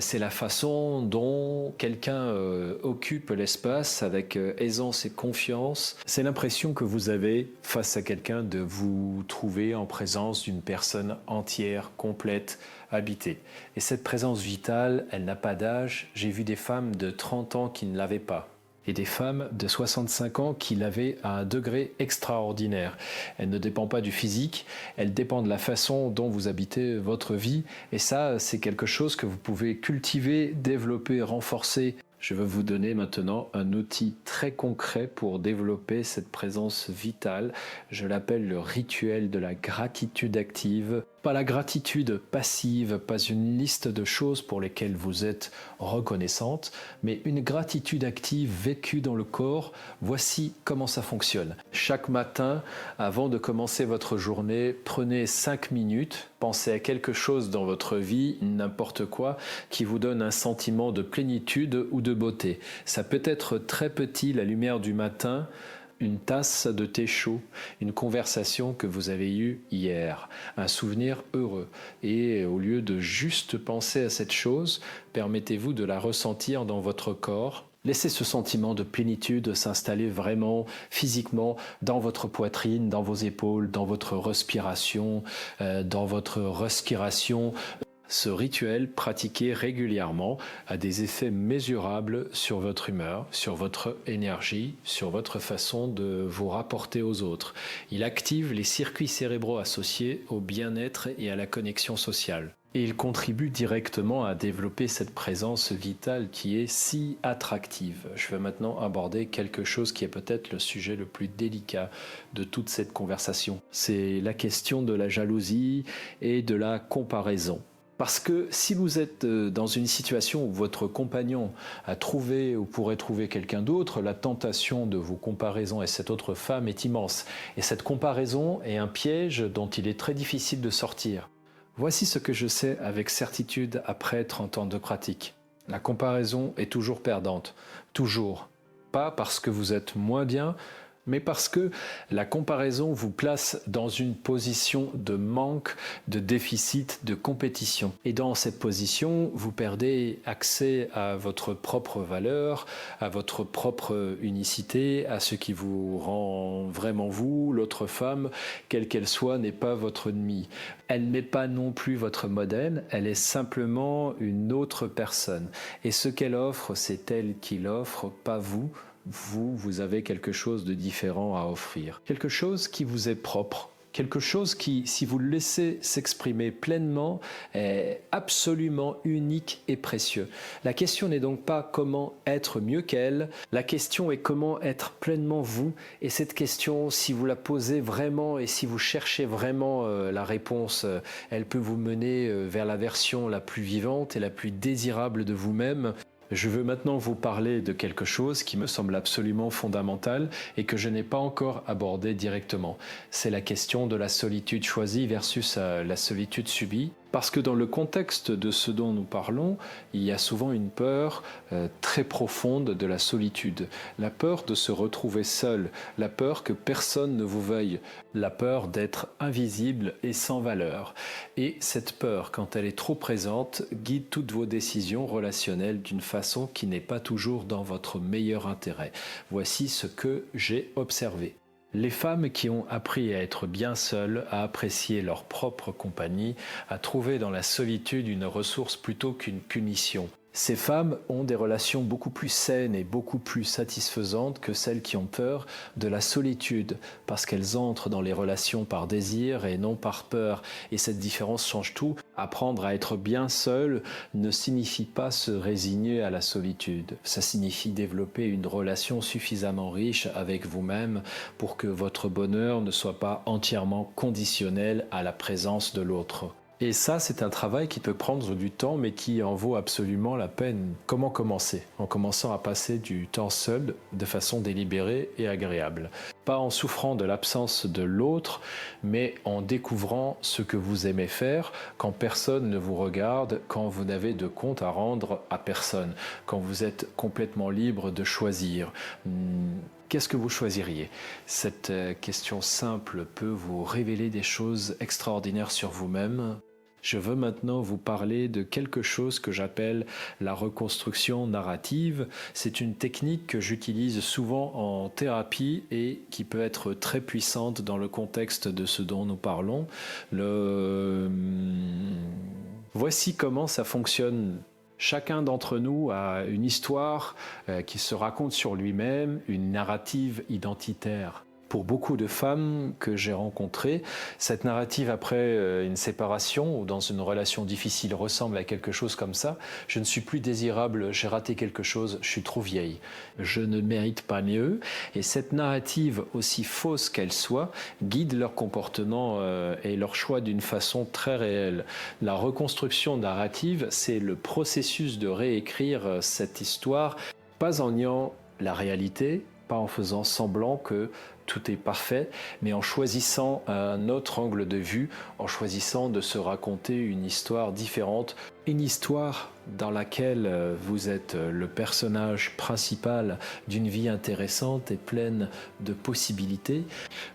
C'est la façon dont quelqu'un occupe l'espace avec aisance et confiance. C'est l'impression que vous avez face à quelqu'un de vous trouver en présence d'une personne entière, complète, habitée. Et cette présence vitale, elle n'a pas d'âge. J'ai vu des femmes de 30 ans qui ne l'avaient pas. Et des femmes de 65 ans qui l'avaient à un degré extraordinaire. Elle ne dépend pas du physique, elle dépend de la façon dont vous habitez votre vie. Et ça, c'est quelque chose que vous pouvez cultiver, développer, renforcer. Je veux vous donner maintenant un outil très concret pour développer cette présence vitale. Je l'appelle le rituel de la gratitude active. Pas la gratitude passive, pas une liste de choses pour lesquelles vous êtes reconnaissante, mais une gratitude active vécue dans le corps. Voici comment ça fonctionne. Chaque matin, avant de commencer votre journée, prenez 5 minutes, pensez à quelque chose dans votre vie, n'importe quoi, qui vous donne un sentiment de plénitude ou de beauté. Ça peut être très petit, la lumière du matin, une tasse de thé chaud, une conversation que vous avez eue hier, un souvenir heureux. Et au lieu de juste penser à cette chose, permettez-vous de la ressentir dans votre corps. Laissez ce sentiment de plénitude s'installer vraiment physiquement dans votre poitrine, dans vos épaules, dans votre respiration, Ce rituel pratiqué régulièrement a des effets mesurables sur votre humeur, sur votre énergie, sur votre façon de vous rapporter aux autres. Il active les circuits cérébraux associés au bien-être et à la connexion sociale. Et il contribue directement à développer cette présence vitale qui est si attractive. Je vais maintenant aborder quelque chose qui est peut-être le sujet le plus délicat de toute cette conversation. C'est la question de la jalousie et de la comparaison. Parce que si vous êtes dans une situation où votre compagnon a trouvé ou pourrait trouver quelqu'un d'autre, la tentation de vos comparaisons et cette autre femme est immense. Et cette comparaison est un piège dont il est très difficile de sortir. Voici ce que je sais avec certitude après 30 ans de pratique. La comparaison est toujours perdante. Toujours. Pas parce que vous êtes moins bien, mais parce que la comparaison vous place dans une position de manque, de déficit, de compétition. Et dans cette position, vous perdez accès à votre propre valeur, à votre propre unicité, à ce qui vous rend vraiment vous. L'autre femme, quelle qu'elle soit, n'est pas votre ennemie. Elle n'est pas non plus votre modèle, elle est simplement une autre personne. Et ce qu'elle offre, c'est elle qui l'offre, pas vous. Vous avez quelque chose de différent à offrir. Quelque chose qui vous est propre. Quelque chose qui, si vous le laissez s'exprimer pleinement, est absolument unique et précieux. La question n'est donc pas comment être mieux qu'elle, la question est comment être pleinement vous. Et cette question, si vous la posez vraiment et si vous cherchez vraiment la réponse, elle peut vous mener vers la version la plus vivante et la plus désirable de vous-même. Je veux maintenant vous parler de quelque chose qui me semble absolument fondamental et que je n'ai pas encore abordé directement. C'est la question de la solitude choisie versus la solitude subie. Parce que dans le contexte de ce dont nous parlons, il y a souvent une peur très profonde de la solitude. La peur de se retrouver seul, la peur que personne ne vous veuille, la peur d'être invisible et sans valeur. Et cette peur, quand elle est trop présente, guide toutes vos décisions relationnelles d'une façon qui n'est pas toujours dans votre meilleur intérêt. Voici ce que j'ai observé. Les femmes qui ont appris à être bien seules, à apprécier leur propre compagnie, à trouver dans la solitude une ressource plutôt qu'une punition. Ces femmes ont des relations beaucoup plus saines et beaucoup plus satisfaisantes que celles qui ont peur de la solitude, parce qu'elles entrent dans les relations par désir et non par peur. Et cette différence change tout. Apprendre à être bien seul ne signifie pas se résigner à la solitude. Ça signifie développer une relation suffisamment riche avec vous-même pour que votre bonheur ne soit pas entièrement conditionnel à la présence de l'autre. Et ça, c'est un travail qui peut prendre du temps, mais qui en vaut absolument la peine. Comment commencer? En commençant à passer du temps seul de façon délibérée et agréable. Pas en souffrant de l'absence de l'autre, mais en découvrant ce que vous aimez faire quand personne ne vous regarde, quand vous n'avez de compte à rendre à personne, quand vous êtes complètement libre de choisir. Qu'est-ce que vous choisiriez? Cette question simple peut vous révéler des choses extraordinaires sur vous-même. Je veux maintenant vous parler de quelque chose que j'appelle la reconstruction narrative. C'est une technique que j'utilise souvent en thérapie et qui peut être très puissante dans le contexte de ce dont nous parlons. Voici comment ça fonctionne. Chacun d'entre nous a une histoire qui se raconte sur lui-même, une narrative identitaire. Pour beaucoup de femmes que j'ai rencontrées, cette narrative après une séparation ou dans une relation difficile ressemble à quelque chose comme ça. Je ne suis plus désirable, j'ai raté quelque chose, je suis trop vieille, je ne mérite pas mieux. Et cette narrative, aussi fausse qu'elle soit, guide leur comportement et leur choix d'une façon très réelle. La reconstruction narrative, c'est le processus de réécrire cette histoire, pas en niant la réalité, pas en faisant semblant que tout est parfait, mais en choisissant un autre angle de vue, en choisissant de se raconter une histoire différente, une histoire dans laquelle vous êtes le personnage principal d'une vie intéressante et pleine de possibilités,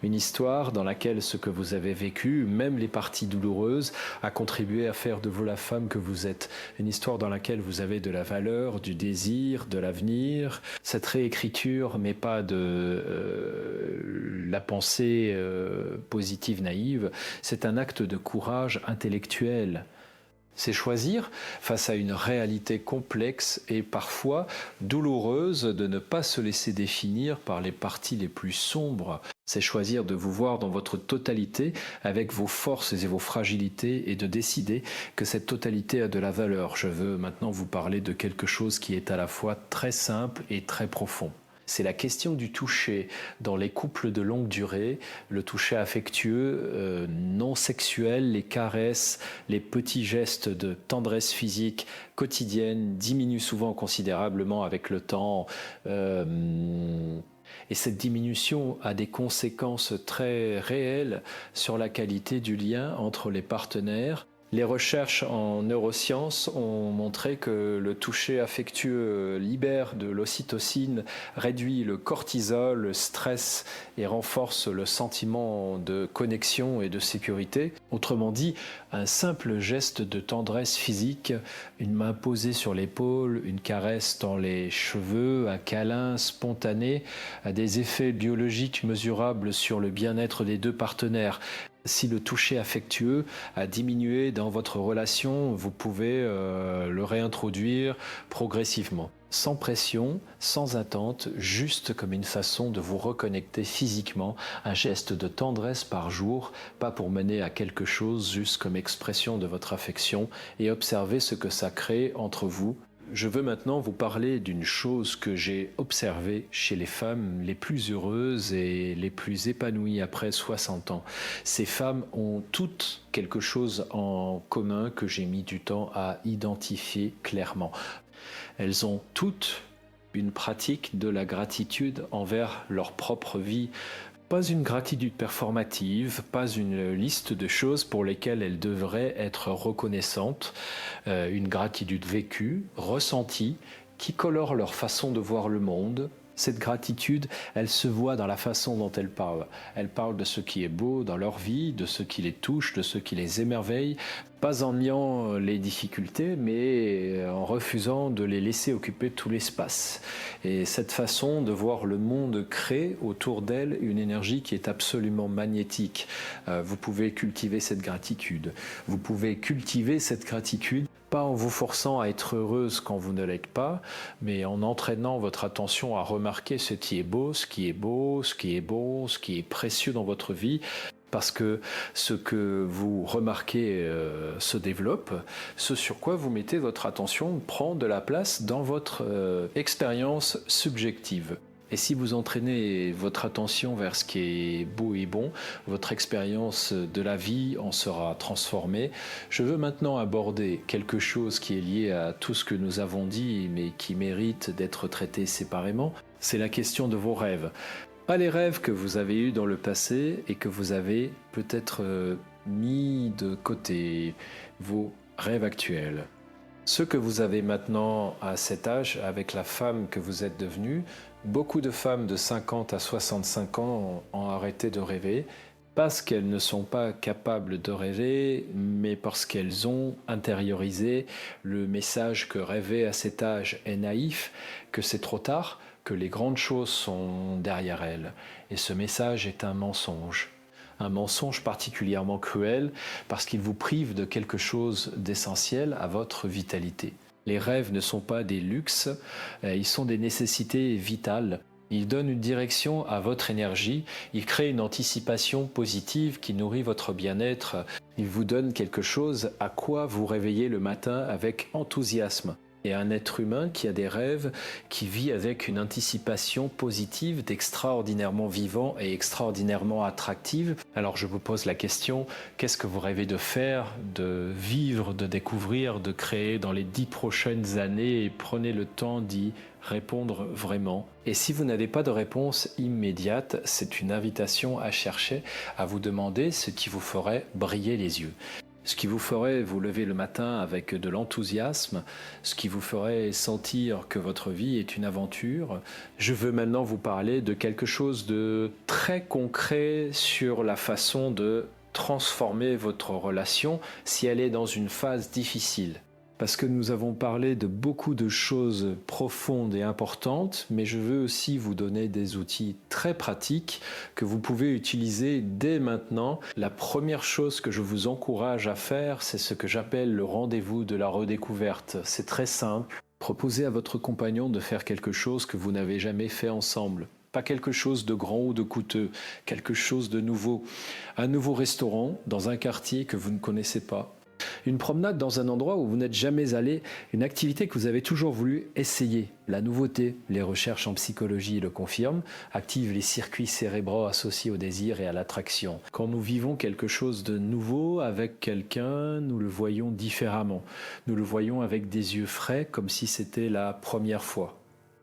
une histoire dans laquelle ce que vous avez vécu, même les parties douloureuses, a contribué à faire de vous la femme que vous êtes, une histoire dans laquelle vous avez de la valeur, du désir, de l'avenir. Cette réécriture, mais pas de la pensée positive naïve, c'est un acte de courage intellectuel. C'est choisir, face à une réalité complexe et parfois douloureuse, de ne pas se laisser définir par les parties les plus sombres. C'est choisir de vous voir dans votre totalité, avec vos forces et vos fragilités, et de décider que cette totalité a de la valeur. Je veux maintenant vous parler de quelque chose qui est à la fois très simple et très profond. C'est la question du toucher dans les couples de longue durée, le toucher affectueux, non sexuel, les caresses, les petits gestes de tendresse physique quotidienne diminuent souvent considérablement avec le temps. Et cette diminution a des conséquences très réelles sur la qualité du lien entre les partenaires. Les recherches en neurosciences ont montré que le toucher affectueux libère de l'ocytocine, réduit le cortisol, le stress et renforce le sentiment de connexion et de sécurité. Autrement dit, un simple geste de tendresse physique, une main posée sur l'épaule, une caresse dans les cheveux, un câlin spontané, a des effets biologiques mesurables sur le bien-être des deux partenaires. Si le toucher affectueux a diminué dans votre relation, vous pouvez le réintroduire progressivement. Sans pression, sans attente, juste comme une façon de vous reconnecter physiquement, un geste de tendresse par jour, pas pour mener à quelque chose, juste comme expression de votre affection, et observer ce que ça crée entre vous. Je veux maintenant vous parler d'une chose que j'ai observée chez les femmes les plus heureuses et les plus épanouies après 60 ans. Ces femmes ont toutes quelque chose en commun que j'ai mis du temps à identifier clairement. elles ont toutes une pratique de la gratitude envers leur propre vie. Pas une gratitude performative, pas une liste de choses pour lesquelles elles devraient être reconnaissantes, une gratitude vécue, ressentie, qui colore leur façon de voir le monde. Cette gratitude, elle se voit dans la façon dont elles parlent. Elles parlent de ce qui est beau dans leur vie, de ce qui les touche, de ce qui les émerveille, pas en niant les difficultés, mais en refusant de les laisser occuper tout l'espace. Et cette façon de voir le monde crée autour d'elles une énergie qui est absolument magnétique. Vous pouvez cultiver cette gratitude. Vous pouvez cultiver cette gratitude pas en vous forçant à être heureuse quand vous ne l'êtes pas, mais en entraînant votre attention à remarquer ce qui est beau, ce qui est beau, ce qui est bon, ce qui est précieux dans votre vie, parce que ce que vous remarquez se développe, ce sur quoi vous mettez votre attention prend de la place dans votre expérience subjective. Et si vous entraînez votre attention vers ce qui est beau et bon, votre expérience de la vie en sera transformée. Je veux maintenant aborder quelque chose qui est lié à tout ce que nous avons dit, mais qui mérite d'être traité séparément. C'est la question de vos rêves. Pas les rêves que vous avez eus dans le passé et que vous avez peut-être mis de côté, vos rêves actuels. Ceux que vous avez maintenant à cet âge, avec la femme que vous êtes devenue, beaucoup de femmes de 50 à 65 ans ont arrêté de rêver, parce qu'elles ne sont pas capables de rêver, mais parce qu'elles ont intériorisé le message que rêver à cet âge est naïf, que c'est trop tard, que les grandes choses sont derrière elles. Et ce message est un mensonge particulièrement cruel parce qu'il vous prive de quelque chose d'essentiel à votre vitalité. Les rêves ne sont pas des luxes, ils sont des nécessités vitales. Ils donnent une direction à votre énergie, ils créent une anticipation positive qui nourrit votre bien-être. Ils vous donnent quelque chose à quoi vous réveillez le matin avec enthousiasme. Et un être humain qui a des rêves, qui vit avec une anticipation positive d'extraordinairement vivant et extraordinairement attractive. Alors je vous pose la question, qu'est-ce que vous rêvez de faire, de vivre, de découvrir, de créer dans les 10 prochaines années et prenez le temps d'y répondre vraiment. Et si vous n'avez pas de réponse immédiate, c'est une invitation à chercher, à vous demander ce qui vous ferait briller les yeux. Ce qui vous ferait vous lever le matin avec de l'enthousiasme, ce qui vous ferait sentir que votre vie est une aventure. Je veux maintenant vous parler de quelque chose de très concret sur la façon de transformer votre relation si elle est dans une phase difficile. Parce que nous avons parlé de beaucoup de choses profondes et importantes, mais je veux aussi vous donner des outils très pratiques que vous pouvez utiliser dès maintenant. La première chose que je vous encourage à faire, c'est ce que j'appelle le rendez-vous de la redécouverte. C'est très simple. Proposez à votre compagnon de faire quelque chose que vous n'avez jamais fait ensemble. Pas quelque chose de grand ou de coûteux, quelque chose de nouveau. Un nouveau restaurant dans un quartier que vous ne connaissez pas. Une promenade dans un endroit où vous n'êtes jamais allé, une activité que vous avez toujours voulu essayer. La nouveauté, les recherches en psychologie le confirment, active les circuits cérébraux associés au désir et à l'attraction. Quand nous vivons quelque chose de nouveau avec quelqu'un, nous le voyons différemment. Nous le voyons avec des yeux frais, comme si c'était la première fois.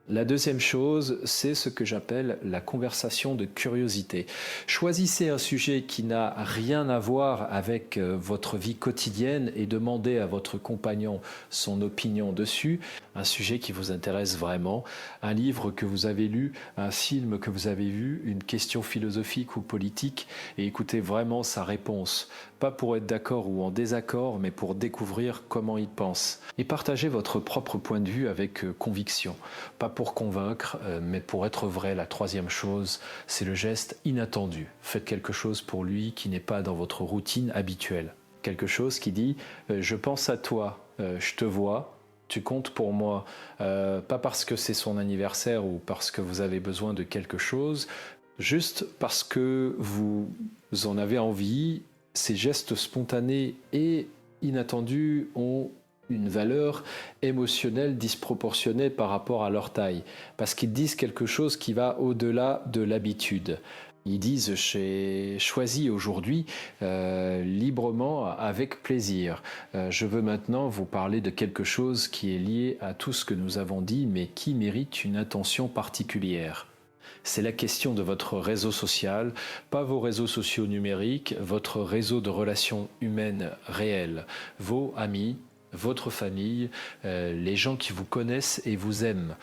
La deuxième chose, c'est ce que j'appelle la conversation de curiosité. Choisissez un sujet qui n'a rien à voir avec votre vie quotidienne et demandez à votre compagnon son opinion dessus. Un sujet qui vous intéresse vraiment, un livre que vous avez lu, un film que vous avez vu, une question philosophique ou politique, et écoutez vraiment sa réponse. Pas pour être d'accord ou en désaccord, mais pour découvrir comment il pense. Et partagez votre propre point de vue avec conviction. Pas pour convaincre, mais pour être vrai. La troisième chose, c'est le geste inattendu. Faites quelque chose pour lui qui n'est pas dans votre routine habituelle. Quelque chose qui dit « je pense à toi, je te vois ». Tu comptes pour moi, pas parce que c'est son anniversaire ou parce que vous avez besoin de quelque chose, juste parce que vous en avez envie. Ces gestes spontanés et inattendus ont une valeur émotionnelle disproportionnée par rapport à leur taille, parce qu'ils disent quelque chose qui va au-delà de l'habitude. Ils disent j'ai choisi aujourd'hui librement, avec plaisir. Je veux maintenant vous parler de quelque chose qui est lié à tout ce que nous avons dit, mais qui mérite une attention particulière. C'est la question de votre réseau social, pas vos réseaux sociaux numériques, votre réseau de relations humaines réelles, vos amis, votre famille, les gens qui vous connaissent et vous aiment.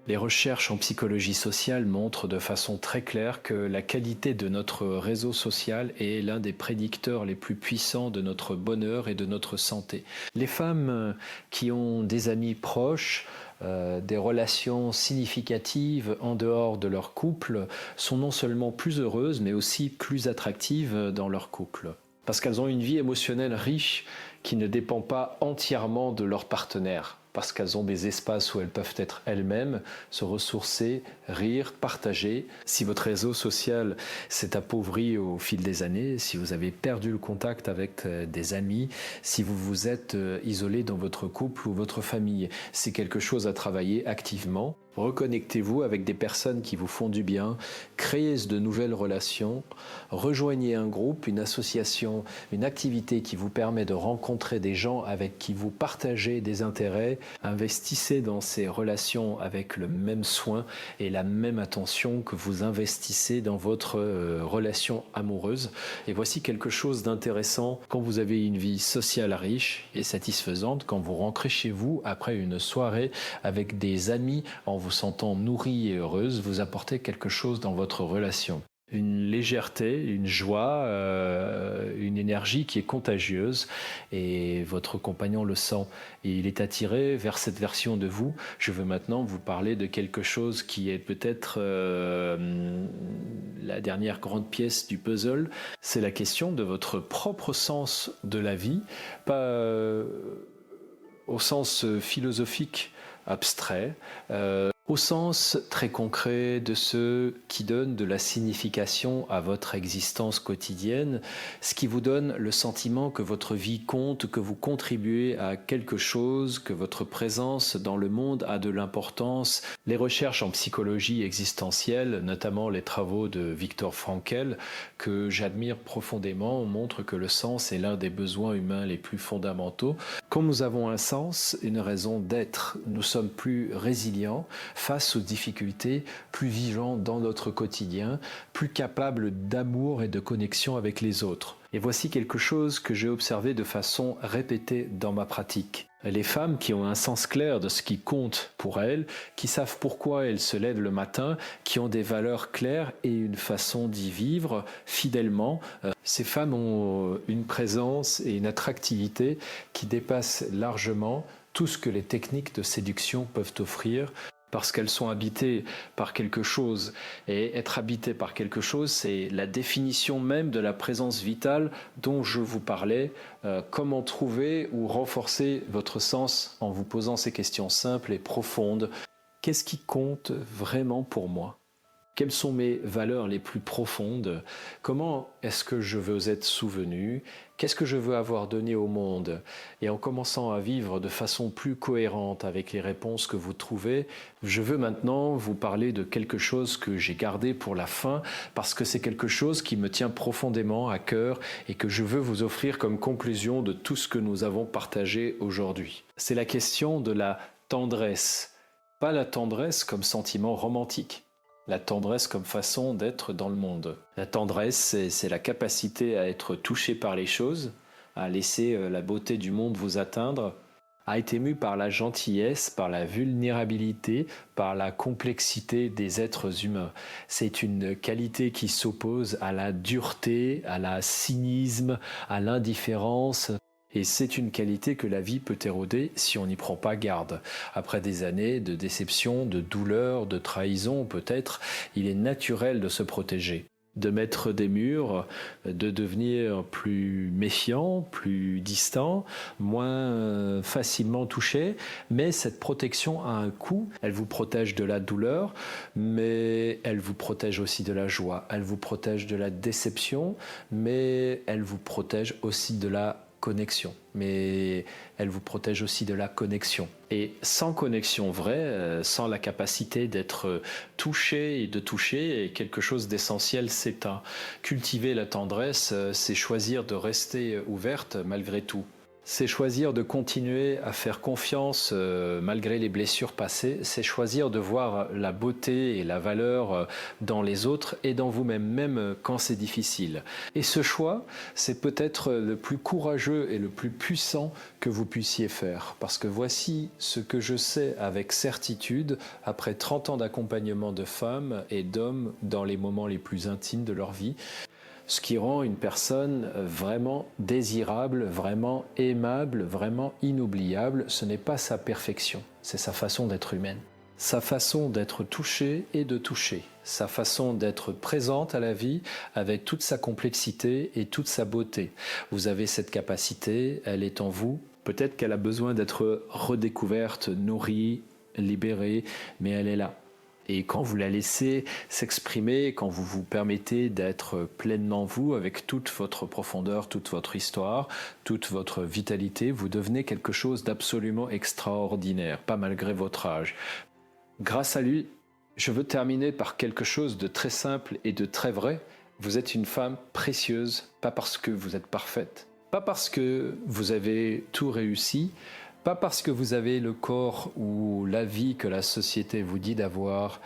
Les recherches en psychologie sociale montrent de façon très claire que la qualité de notre réseau social est l'un des prédicteurs les plus puissants de notre bonheur et de notre santé. Les femmes qui ont des amis proches, des relations significatives en dehors de leur couple, sont non seulement plus heureuses, mais aussi plus attractives dans leur couple. Parce qu'elles ont une vie émotionnelle riche qui ne dépend pas entièrement de leur partenaire. Parce qu'elles ont des espaces où elles peuvent être elles-mêmes, se ressourcer, rire, partager. Si votre réseau social s'est appauvri au fil des années, si vous avez perdu le contact avec des amis, si vous vous êtes isolé dans votre couple ou votre famille, c'est quelque chose à travailler activement. Reconnectez-vous avec des personnes qui vous font du bien, créez de nouvelles relations, rejoignez un groupe, une association, une activité qui vous permet de rencontrer des gens avec qui vous partagez des intérêts, investissez dans ces relations avec le même soin et la même attention que vous investissez dans votre relation amoureuse. Et voici quelque chose d'intéressant quand vous avez une vie sociale riche et satisfaisante, quand vous rentrez chez vous après une soirée avec des amis en vous sentant nourrie et heureuse, vous apportez quelque chose dans votre relation. Une légèreté, une joie, une énergie qui est contagieuse et votre compagnon le sent et il est attiré vers cette version de vous. Je veux maintenant vous parler de quelque chose qui est peut-être la dernière grande pièce du puzzle. C'est la question de votre propre sens de la vie, pas au sens philosophique abstrait, au sens très concret de ce qui donne de la signification à votre existence quotidienne, ce qui vous donne le sentiment que votre vie compte, que vous contribuez à quelque chose, que votre présence dans le monde a de l'importance. Les recherches en psychologie existentielle, notamment les travaux de Viktor Frankl, que j'admire profondément, montrent que le sens est l'un des besoins humains les plus fondamentaux. Quand nous avons un sens, une raison d'être, nous sommes plus résilients face aux difficultés, plus vivants dans notre quotidien, plus capables d'amour et de connexion avec les autres. Et voici quelque chose que j'ai observé de façon répétée dans ma pratique. Les femmes qui ont un sens clair de ce qui compte pour elles, qui savent pourquoi elles se lèvent le matin, qui ont des valeurs claires et une façon d'y vivre fidèlement, ces femmes ont une présence et une attractivité qui dépassent largement tout ce que les techniques de séduction peuvent offrir, parce qu'elles sont habitées par quelque chose. Et être habité par quelque chose, c'est la définition même de la présence vitale dont je vous parlais. Comment trouver ou renforcer votre sens en vous posant ces questions simples et profondes. Qu'est-ce qui compte vraiment pour moi ? Quelles sont mes valeurs les plus profondes? Comment est-ce que je veux être souvenu? Qu'est-ce que je veux avoir donné au monde? Et en commençant à vivre de façon plus cohérente avec les réponses que vous trouvez, je veux maintenant vous parler de quelque chose que j'ai gardé pour la fin, parce que c'est quelque chose qui me tient profondément à cœur et que je veux vous offrir comme conclusion de tout ce que nous avons partagé aujourd'hui. C'est la question de la tendresse. Pas la tendresse comme sentiment romantique. La tendresse comme façon d'être dans le monde. La tendresse, c'est la capacité à être touché par les choses, à laisser la beauté du monde vous atteindre, à être ému par la gentillesse, par la vulnérabilité, par la complexité des êtres humains. C'est une qualité qui s'oppose à la dureté, à la cynisme, à l'indifférence. Et c'est une qualité que la vie peut éroder si on n'y prend pas garde. Après des années de déception, de douleur, de trahison peut-être, il est naturel de se protéger, de mettre des murs, de devenir plus méfiant, plus distant, moins facilement touché. Mais cette protection a un coût. Elle vous protège de la douleur, mais elle vous protège aussi de la joie. Elle vous protège de la déception, mais elle vous protège aussi de la connexion, mais elle vous protège aussi de la connexion. Et sans connexion vraie, sans la capacité d'être touché et de toucher, et quelque chose d'essentiel s'éteint. Cultiver la tendresse, c'est choisir de rester ouverte malgré tout. C'est choisir de continuer à faire confiance malgré les blessures passées. C'est choisir de voir la beauté et la valeur dans les autres et dans vous-même, même quand c'est difficile. Et ce choix, c'est peut-être le plus courageux et le plus puissant que vous puissiez faire. Parce que voici ce que je sais avec certitude après 30 ans d'accompagnement de femmes et d'hommes dans les moments les plus intimes de leur vie. Ce qui rend une personne vraiment désirable, vraiment aimable, vraiment inoubliable, ce n'est pas sa perfection, c'est sa façon d'être humaine. Sa façon d'être touchée et de toucher, sa façon d'être présente à la vie avec toute sa complexité et toute sa beauté. Vous avez cette capacité, elle est en vous. Peut-être qu'elle a besoin d'être redécouverte, nourrie, libérée, mais elle est là. Et quand vous la laissez s'exprimer, quand vous vous permettez d'être pleinement vous, avec toute votre profondeur, toute votre histoire, toute votre vitalité, vous devenez quelque chose d'absolument extraordinaire, pas malgré votre âge. Grâce à lui, je veux terminer par quelque chose de très simple et de très vrai. Vous êtes une femme précieuse, pas parce que vous êtes parfaite, pas parce que vous avez tout réussi, pas parce que vous avez le corps ou la vie que la société vous dit d'avoir.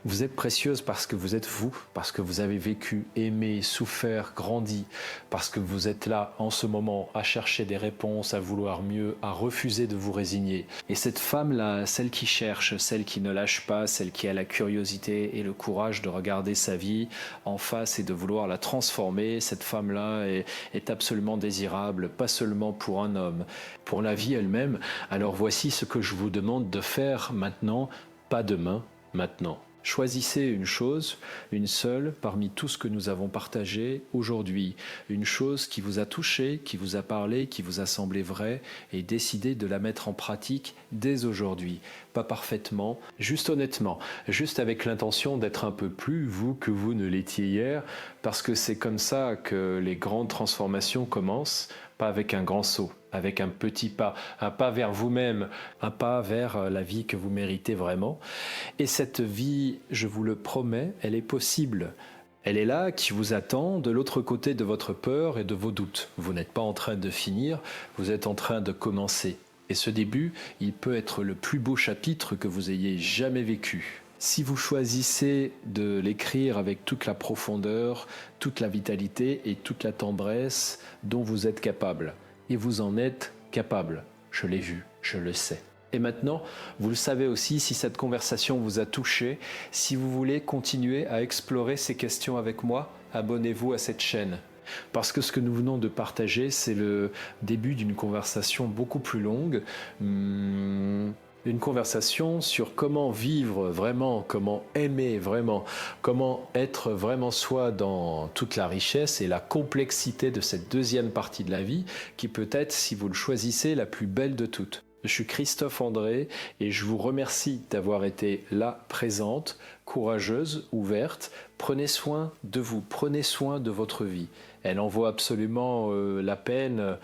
Vous êtes précieuse parce que vous êtes vous, parce que vous avez vécu, aimé, souffert, grandi, parce que vous êtes là en ce moment à chercher des réponses, à vouloir mieux, à refuser de vous résigner. Et cette femme-là, celle qui cherche, celle qui ne lâche pas, celle qui a la curiosité et le courage de regarder sa vie en face et de vouloir la transformer, cette femme-là est absolument désirable, pas seulement pour un homme, pour la vie elle-même. Alors voici ce que je vous demande de faire maintenant, pas demain, maintenant. Choisissez une chose, une seule, parmi tout ce que nous avons partagé aujourd'hui. Une chose qui vous a touché, qui vous a parlé, qui vous a semblé vraie, et décidez de la mettre en pratique dès aujourd'hui. Pas parfaitement, juste honnêtement, juste avec l'intention d'être un peu plus vous que vous ne l'étiez hier, parce que c'est comme ça que les grandes transformations commencent, pas avec un grand saut, avec un petit pas, un pas vers vous-même, un pas vers la vie que vous méritez vraiment. Et cette vie, je vous le promets, elle est possible. Elle est là, qui vous attend, de l'autre côté de votre peur et de vos doutes. Vous n'êtes pas en train de finir, vous êtes en train de commencer. Et ce début, il peut être le plus beau chapitre que vous ayez jamais vécu. Si vous choisissez de l'écrire avec toute la profondeur, toute la vitalité et toute la tendresse dont vous êtes capable. Et vous en êtes capable. Je l'ai vu, je le sais. Et maintenant, vous le savez aussi, si cette conversation vous a touché, si vous voulez continuer à explorer ces questions avec moi, abonnez-vous à cette chaîne. Parce que ce que nous venons de partager, c'est le début d'une conversation beaucoup plus longue. Une conversation sur comment vivre vraiment, comment aimer vraiment, comment être vraiment soi dans toute la richesse et la complexité de cette deuxième partie de la vie qui peut être, si vous le choisissez, la plus belle de toutes. Je suis Christophe André et je vous remercie d'avoir été là, présente, courageuse, ouverte. Prenez soin de vous, prenez soin de votre vie. Elle en vaut absolument la peine.